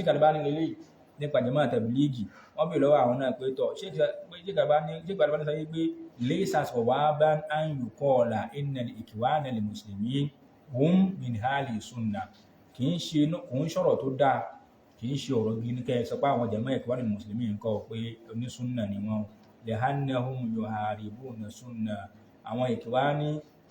Albani lélẹ́yìí nípa jẹmọ́ tẹ̀bílíìgì wọ́n bèèrè lọ́wọ́ àwọn náà pé tọ́ Sheikh Albani sọ pé laysa sawaban an yuqala innal ikhwana lil muslimin hum min ahli sunnah kì í ṣọ̀rọ̀ tó dáa kì í ṣe ọ̀rọ̀ gidi kẹ́ ẹ sọ pé àwọn jẹmọ́ ikhwana lil muslimin ń kọ́ pé onísúnnà ni wọ́n lihannahum yuharibuna sunnah àwọn ikhwani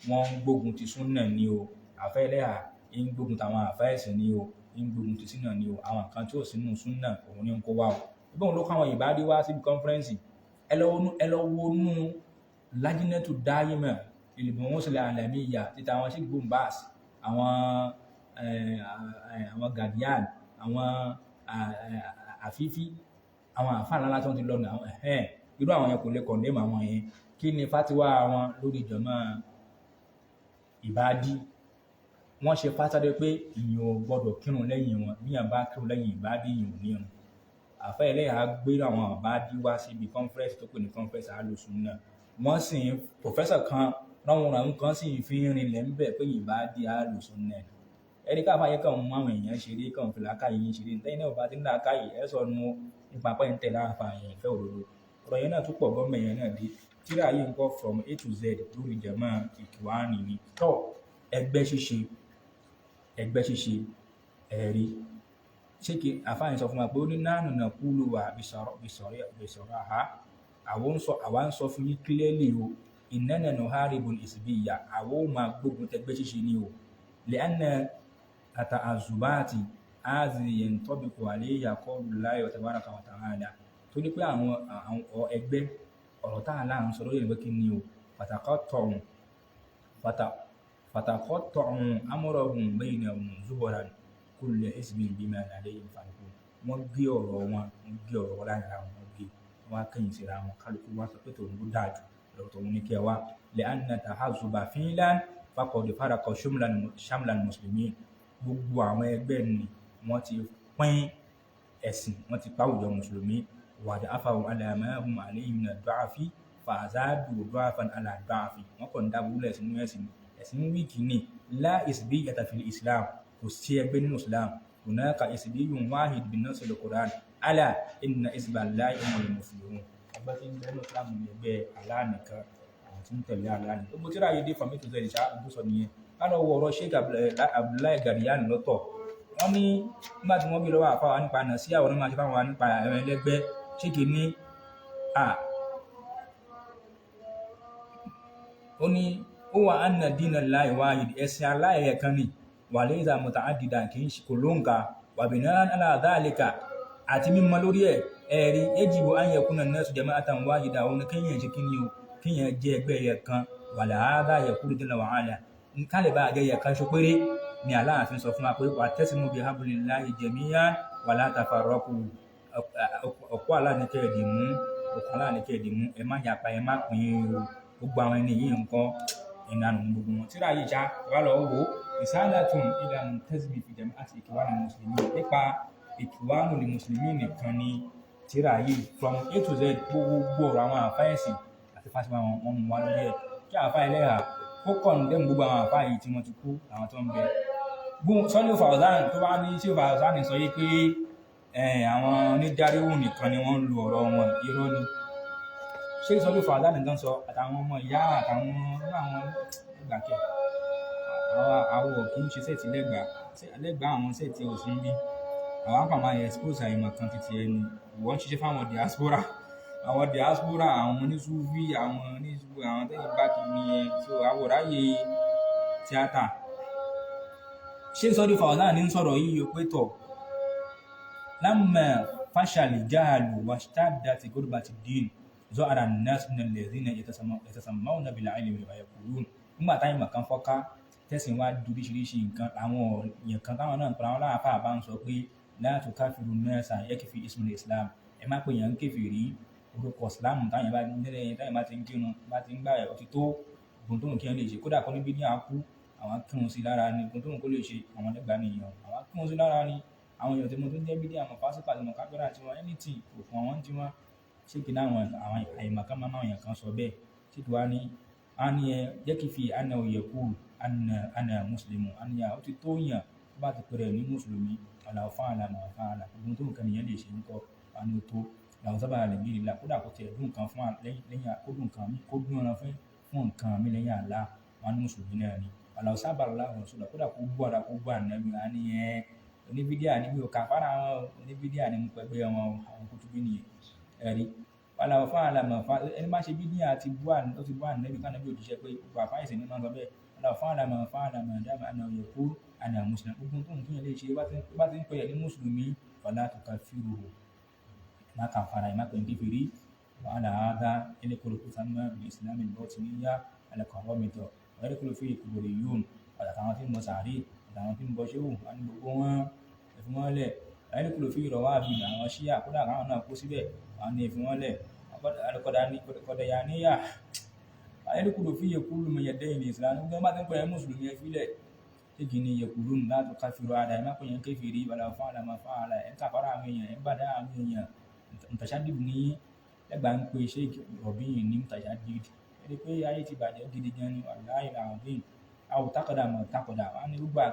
wọ́n ń gbógun ti súnnà ni o àfẹ́lẹ́hà ń gbógun tàwọn àfẹ́ẹ̀sì ni o ń gbógun ti súnnà ni o àwọn nǹkan tí ó sínú súnnà òun ní ń kó wá o ìbọn ló káwọn ìbádí wá síbi kọ́nfẹ́rẹ́nsì ẹlọ́wọ́nú lájínẹ́tù dáyìmọ̀ ìlìbọn wọn sílẹ̀ àlàmíyà títa àwọn sí gbòǹbàs àwọn Guardian àwọn àfífí àwọn àfáàlá látọ́ ti lọ́nà àwọn irú àwọn yẹn kò lè kọ̀ndẹ́mù àwọn yẹn kí ni fátíwá wọn lórí ìjọmọ́ ìbádí wọ́n ṣe fátádé pé ìyẹn ò gbọ́dọ̀ kírun lẹ́yìn wọn bí yàn bá kírun lẹ́yìn ìbádí ìyẹn ò ní ọ̀nà àfẹ́ ẹlẹ́yà gbé àwọn ìbádí wá síbi conference tó pè ní conference alùsùn náà wọ́n sì ń professor kan ráwọn kan sì fi ń rinlẹ̀ ń bẹ̀ pé ìbádí alùsùn náà ẹni káfá yẹ kàn mú àwọn èèyàn ṣeré kàn fi làákàyè yín ṣeré nítorí náà bá ti ń làákàyè ẹ sọ nu nípa pẹ́ ń tẹ̀lé àǹfà yẹn ìfẹ́ òdodo ọ̀rọ̀ yẹn náà tún pọ̀ gọ́ọ̀mẹ̀ yẹn náà dé tíra yìí ń kọ́ from A to Z lórí jẹ̀mọ́ ìkìwánì ni tọ́ ẹgbẹ́ ṣíṣe ẹ̀rí ṣé kí àfáàyàn sọ fún wa pé ó ní nánú náà kúlù wà bìsọ̀rọ̀ àhá àwa ń sọ fún yín clearly o ìnáná nù hárìbùn ìsìbíyà àwọn ò máa gbógun tẹgbẹ́ ṣíṣe ni o lẹ́ẹ̀nà àtàzùbáàtì áàzì yẹn tọ́bìkù àléyà kọlù láyọ̀ tabaraka wa ta'ala tó ní pé àwọn ẹgbẹ́ ọ̀rọ̀ tá à láà ń sọ lórí ẹgbẹ́ kí ni o fatakọ́tọ̀ọ̀hún amúrọ̀hún baynahum zuburan kullu hizbin bima ladayhim farihun wọ́n gbé ọ̀rọ̀ wọn láàrin àwọn gbé wọn á kẹ́yìn síra wọn kálukú wọn sọ pé tòun ló dáa jù lọ́wọ́ tòun ní kẹ́ wá li'anna tahazzuba fi'lan faqad farraqa shamlan muslimin gbogbo àwọn ẹgbẹ́ ni wọ́n ti pín ẹ̀sìn wọ́n ti pàwùjọ mùsùlùmí wàdà afáwọn alàmàhùn àléhìn náà dọ́àfí fàzádù dọ́àfán alàdọ́àfí wọ́n kàn dábúlẹ̀ sínú ẹ̀sìn wíkì ní lá ìsìbí yàtàfil islam kò sí ẹgbẹ́ nínú islam hunaka isbiyun wahid bin nasil quran ala inna isballahi humul muflihun ẹgbẹ́ tí ń bẹ nínú islam ní ẹgbẹ́ aláàníkan àwọn tí ń tẹ̀lé aláàní gbogbo tíra yìí dé fàmí tó zẹ́rì sáà ìbúsọ nìyẹn kálọ̀ wọ ọ̀rọ̀ Sheikh Abdullahi Gariyan lọ́tọ̀ wọ́n ní nígbà tí wọ́n bí lọ́wọ́ àfáwà nípa àná sí àwọn onímọ̀ àti fáwọn nípa ẹ̀rọ ẹlẹ́gbẹ́ Sheikh ní ó ní ó wà anna dina Allahi wahid ẹ̀sìn aláìyẹ kan ní wà laysa muta'addidan kì í ṣe kò lóǹkà wà bina'an ala dhalika àti mímọ lórí ẹ̀rí yajibu an yakuna an-nasu jama'atan wahida òun kéèyàn ṣe kéèyàn jẹ́ ẹgbẹ́ yẹ kan wa lahadha yaqulu jalla wa ala kálẹ̀ bá àjẹyẹ kan ṣo péré ni aláàfin sọ fún wa pé wa'tasimu bihablillahi jami'an wa la tafarraqu ọ̀pọ̀ aláàníkẹ́ ìdìmú ẹ má yapa ẹ má pín o gbogbo àwọn ẹni yìí nǹkan ìlànà gbogbo wọn tíra yìí já wà lọ wò risalatun ila muntazimi fi jama'ati ikhwanil muslimin nípa ikhwanul muslimin nìkan ni tíra yìí from A to Z gbogbo ọ̀rọ̀ àwọn àfáyẹ̀sì àti fásitì wọn mú wá lórí ẹ̀ kí àfá ẹlẹ́yà ó kàn dẹ́m gbogbo àwọn àfá yìí tí wọ́n ti kú àwọn tó ń bẹ sọ́lé Fawzan tó bá ní sí Fawzan sọ yí pé àwọn oníjáríwò nìkan ni wọ́n ń lo ọ̀rọ̀ wọn irọ́ ni ṣé sọ́lé Fawzan nìkan sọ àtàwọn ọmọ ìyá àtàwọn àwọn ìgbàkẹ́ àwọ̀ kì í ṣe sẹ́ẹ̀tì lẹ́gbàá àwọn sẹ́ẹ̀tì ò sí ń bí àwọn àpàmà expose àìmọ̀ kan ti ti ẹni wọ́n ṣiṣẹ́ fáwọn diaspora àwọn oníṣúfì àwọn tẹ́yìn bá kì ní ẹ so àwòráyè tíátà ṣé sọ́dí Fawzan ní sọ̀rọ̀ yìí yóò pé tọ̀ lamma fashali jahalu washtadati gurbati din za'ara an-nas min alladhina yatasammawna bil ilmi wa yaqulun nígbà táyìn mọ̀ kan fọ́ká tẹ̀sìn wá dúríṣiríṣi nǹkan àwọn èèyàn kan táwọn náà pẹ̀lú àwọn láàfà bá ń sọ pé la tukafiru an-nasa yakfi ismul islam ẹ má pè yàn ń kéfèrí orúkọ islam táyìn bá ti ń kírun bá ti ń gbà ẹ̀ ọtí tó gbọ́n tó ń kí ẹ lè ṣe kódà kọ́ níbi ní àkú àwọn kírun sí lára ni gbọ́n tó ń kó lè ṣe àwọn lẹ́gbàá nìyàn àwọn kírun sí lára ni àwọn èèyàn tí mo tún jẹ́ bídíà mọ̀ fásitì àti mọ̀kábẹ́rà tí wọ́n anything kò fún àwọn tí wọ́n ṣé kí náà àwọn àìmọ̀kan máa ń yàn kan sọ bẹ́ẹ̀ ṣé kí wá ní a ní ẹ jẹ́ kí fi àna òye kú àna mùsùlùmí àni ó ti tó yàn tó bá ti pèrè ní mùsùlùmí àlàó fáàlà màá fáàlà gbogbo tó nǹkan nìyẹn lè ṣe ń kọ́ wá ní ó tó làwọn sábà lè bí ìlà kódà kó tiẹ̀ dún nǹkan fún lẹ́yìn kó dún nǹkan mi kó dún ọ̀ràn fún nǹkan mi lẹ́yìn àlá wọn ní mùsùlùmí náà ni àlàó sábà láwọn sọ̀rọ̀ kódà kó gbọ́ àdá kó gbọ́ ànábì wọn ní ẹ oníbídíà ní mi ò kà fara wọn oníbídíà ní mo pẹ́ pé wọn àwọn kútubí nìyẹn ẹ̀rí àlàó fáàlà mọ̀ fá ẹni má ṣe bídíà ti bú ànábì kánábì òjíṣẹ́ pé gbogbo àfáìsì ní máa ń sọ bẹ́ẹ̀ àlàó fáàlà mọ̀ dáàmà àná òye kú àná mùsùlùmí gbogbo tó ń tún yẹn lè ṣe bá ti ń pè é ní mùsùlùmí fala tukaffiruhu ما كان فانا ما كان كفري وعلى هذا يدخل تسمى بالاسلام الباطنيه على كرامته ويدخل فيه كبريون على كرامه المساري كرامه البشر ان بقوا فماله يدخل فيه روافض وشيعة كذا كانوا كو síbẹ̀ ان فماله قديانيه يدخل فيه كل من يدعي الاسلام ما تن pé mùsùlùmí ẹ filẹ̀ kini yakulun la tukaffiru ada ma ko yan kafiri wala fa'ala ma fa'ala en ka fara àwọn èèyàn en bada àwọn èèyàn mutashadid ní ẹgbà ń pe sheikh Rabi ní mutashadid ẹni pé ayé ti bàjẹ́ gidi gan ni wallahi alazim aw taqada ma taqada wa ni gbà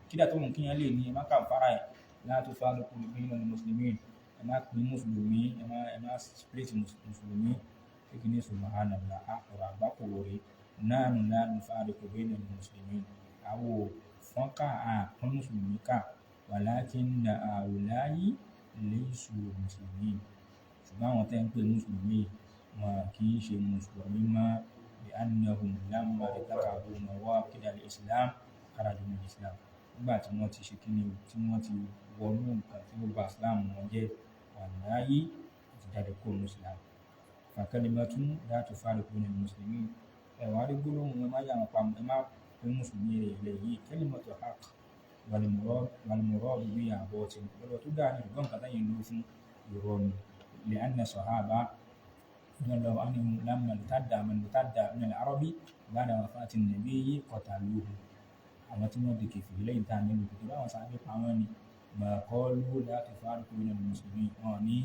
kídà tó mú kí yan lè ní ẹ má kà fara ẹ la tufariqu bainal muslimin ẹ má pín mùsùlùmí ẹ má split mùsùlùmí kini subhanallah akora bakore nanu la nufariqu bainal muslimin awo fọ́n ká àpọ́n mùsùlùmí ká walakinna àwòláyí laysu mùsùlùmí ṣùgbọ́n àwọn tẹ́ ń pè mùsùlùmí wọn kì í ṣe mùsùlùmí mọ́ bí annahum lamma irtakabu nawaqida al-islam kharaju min al-islam nígbà tí wọ́n ti ṣe kíni tí wọ́n ti wọnú nǹkan tí ó ba islam wọn jẹ́ wàláyí ti jáde kó mùsùlùmí fa kalimatun la tufariqu bainal muslimin ẹ̀wọ̀n arígbólóhùn ẹ má yà wọn pa ẹ má المسلمين إليه كلمة حق والمراد بها باطل ولو تدعني ربما قد ينوفن يرون لأن الصحابة رضي الله عنهم لما ارتد من العرب بعد وفاة النبي قتلوه àwọn tí wọ́n di kèfèrí lẹ́yìn tá a nílò kòtò báwọn sábẹ́ pa wọ́n ni mà qalu la tufariqu bainal muslimin wọn ní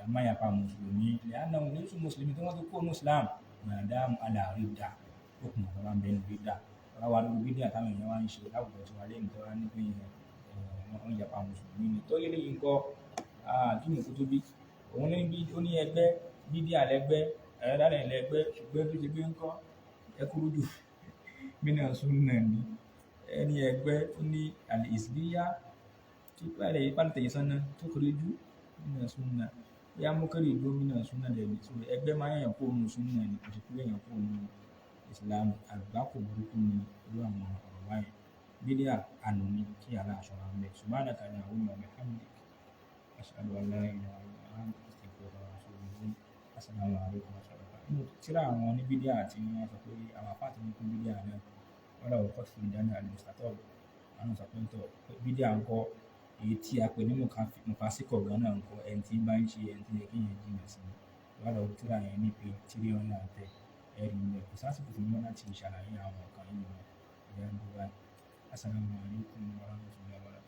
ẹ̀ma yàpá mùsùlùmí lẹ́yìn àwọn oníṣù mùsùlùmí tí wọ́n ti kó muslim madam ala ridda ó kùn àtàwọn abẹ́nu ridda àwa lórí bídí àtàwọn èèyàn wá ń ṣe láwùjọ tí wà lẹ́yìn tó wá ní pé wọ́n yapa mùsùlùmí ni tó yẹ lẹ́yìn kọ́ Hadyu'Muhammad Kutubi òun ó ní ẹgbẹ́ bídí àlẹ́gbẹ́ ẹ̀rẹ́dàlẹ̀ ẹlẹ́gbẹ́ ṣùgbọ́n tó ṣe gbé ń kọ́ ẹkúrú jù mínà súnà ni ẹni ẹgbẹ́ ó ní al-Hizbiyya tí pẹ́ẹ́rẹ́ ìpàdé sánà tó kéré jù mínà súnà yá mú kéré ìlú mínà súnà lẹ́yìn tó ẹgbẹ́ máa ń yàn kó nu súnà ni kò sì pé yàn kó nu Islam àgbákò burúkú ni irú àwọn ọ̀rọ̀ báyìí bídíà àná ni kí aláṣọra ń bẹ subhanaka allahumma wa bihamdik ashhadu an la ilaha illa anta astaghfiruka wa atubu ilayk assalamu alaikum wa rahmatullahi tíra àwọn oníbídíà tí wọ́n sọ pé àwọn afáàtì ní kún bídíà náà wọ́n lọ́wọ́ kọ́ fún ìdáná al-mustatab àwọn sọ pé tọ́ bídíà ń kọ́ èyí tí a pè ní mufasíkọ̀ gan náà ń kọ́ ẹni tí bá ń ṣe ẹni tí yẹ kí yẹn jìnnà sí wọ́n lọ́wọ́ tíra yẹn ní pé 310 ẹ̀rí ilẹ̀ kò sásìkò fún mi láti ṣàlàyé àwọn nǹkan yìí lọ ìyá ń bọ̀ wá. Assalamu alaikum warahmatullahi wabarakatuh.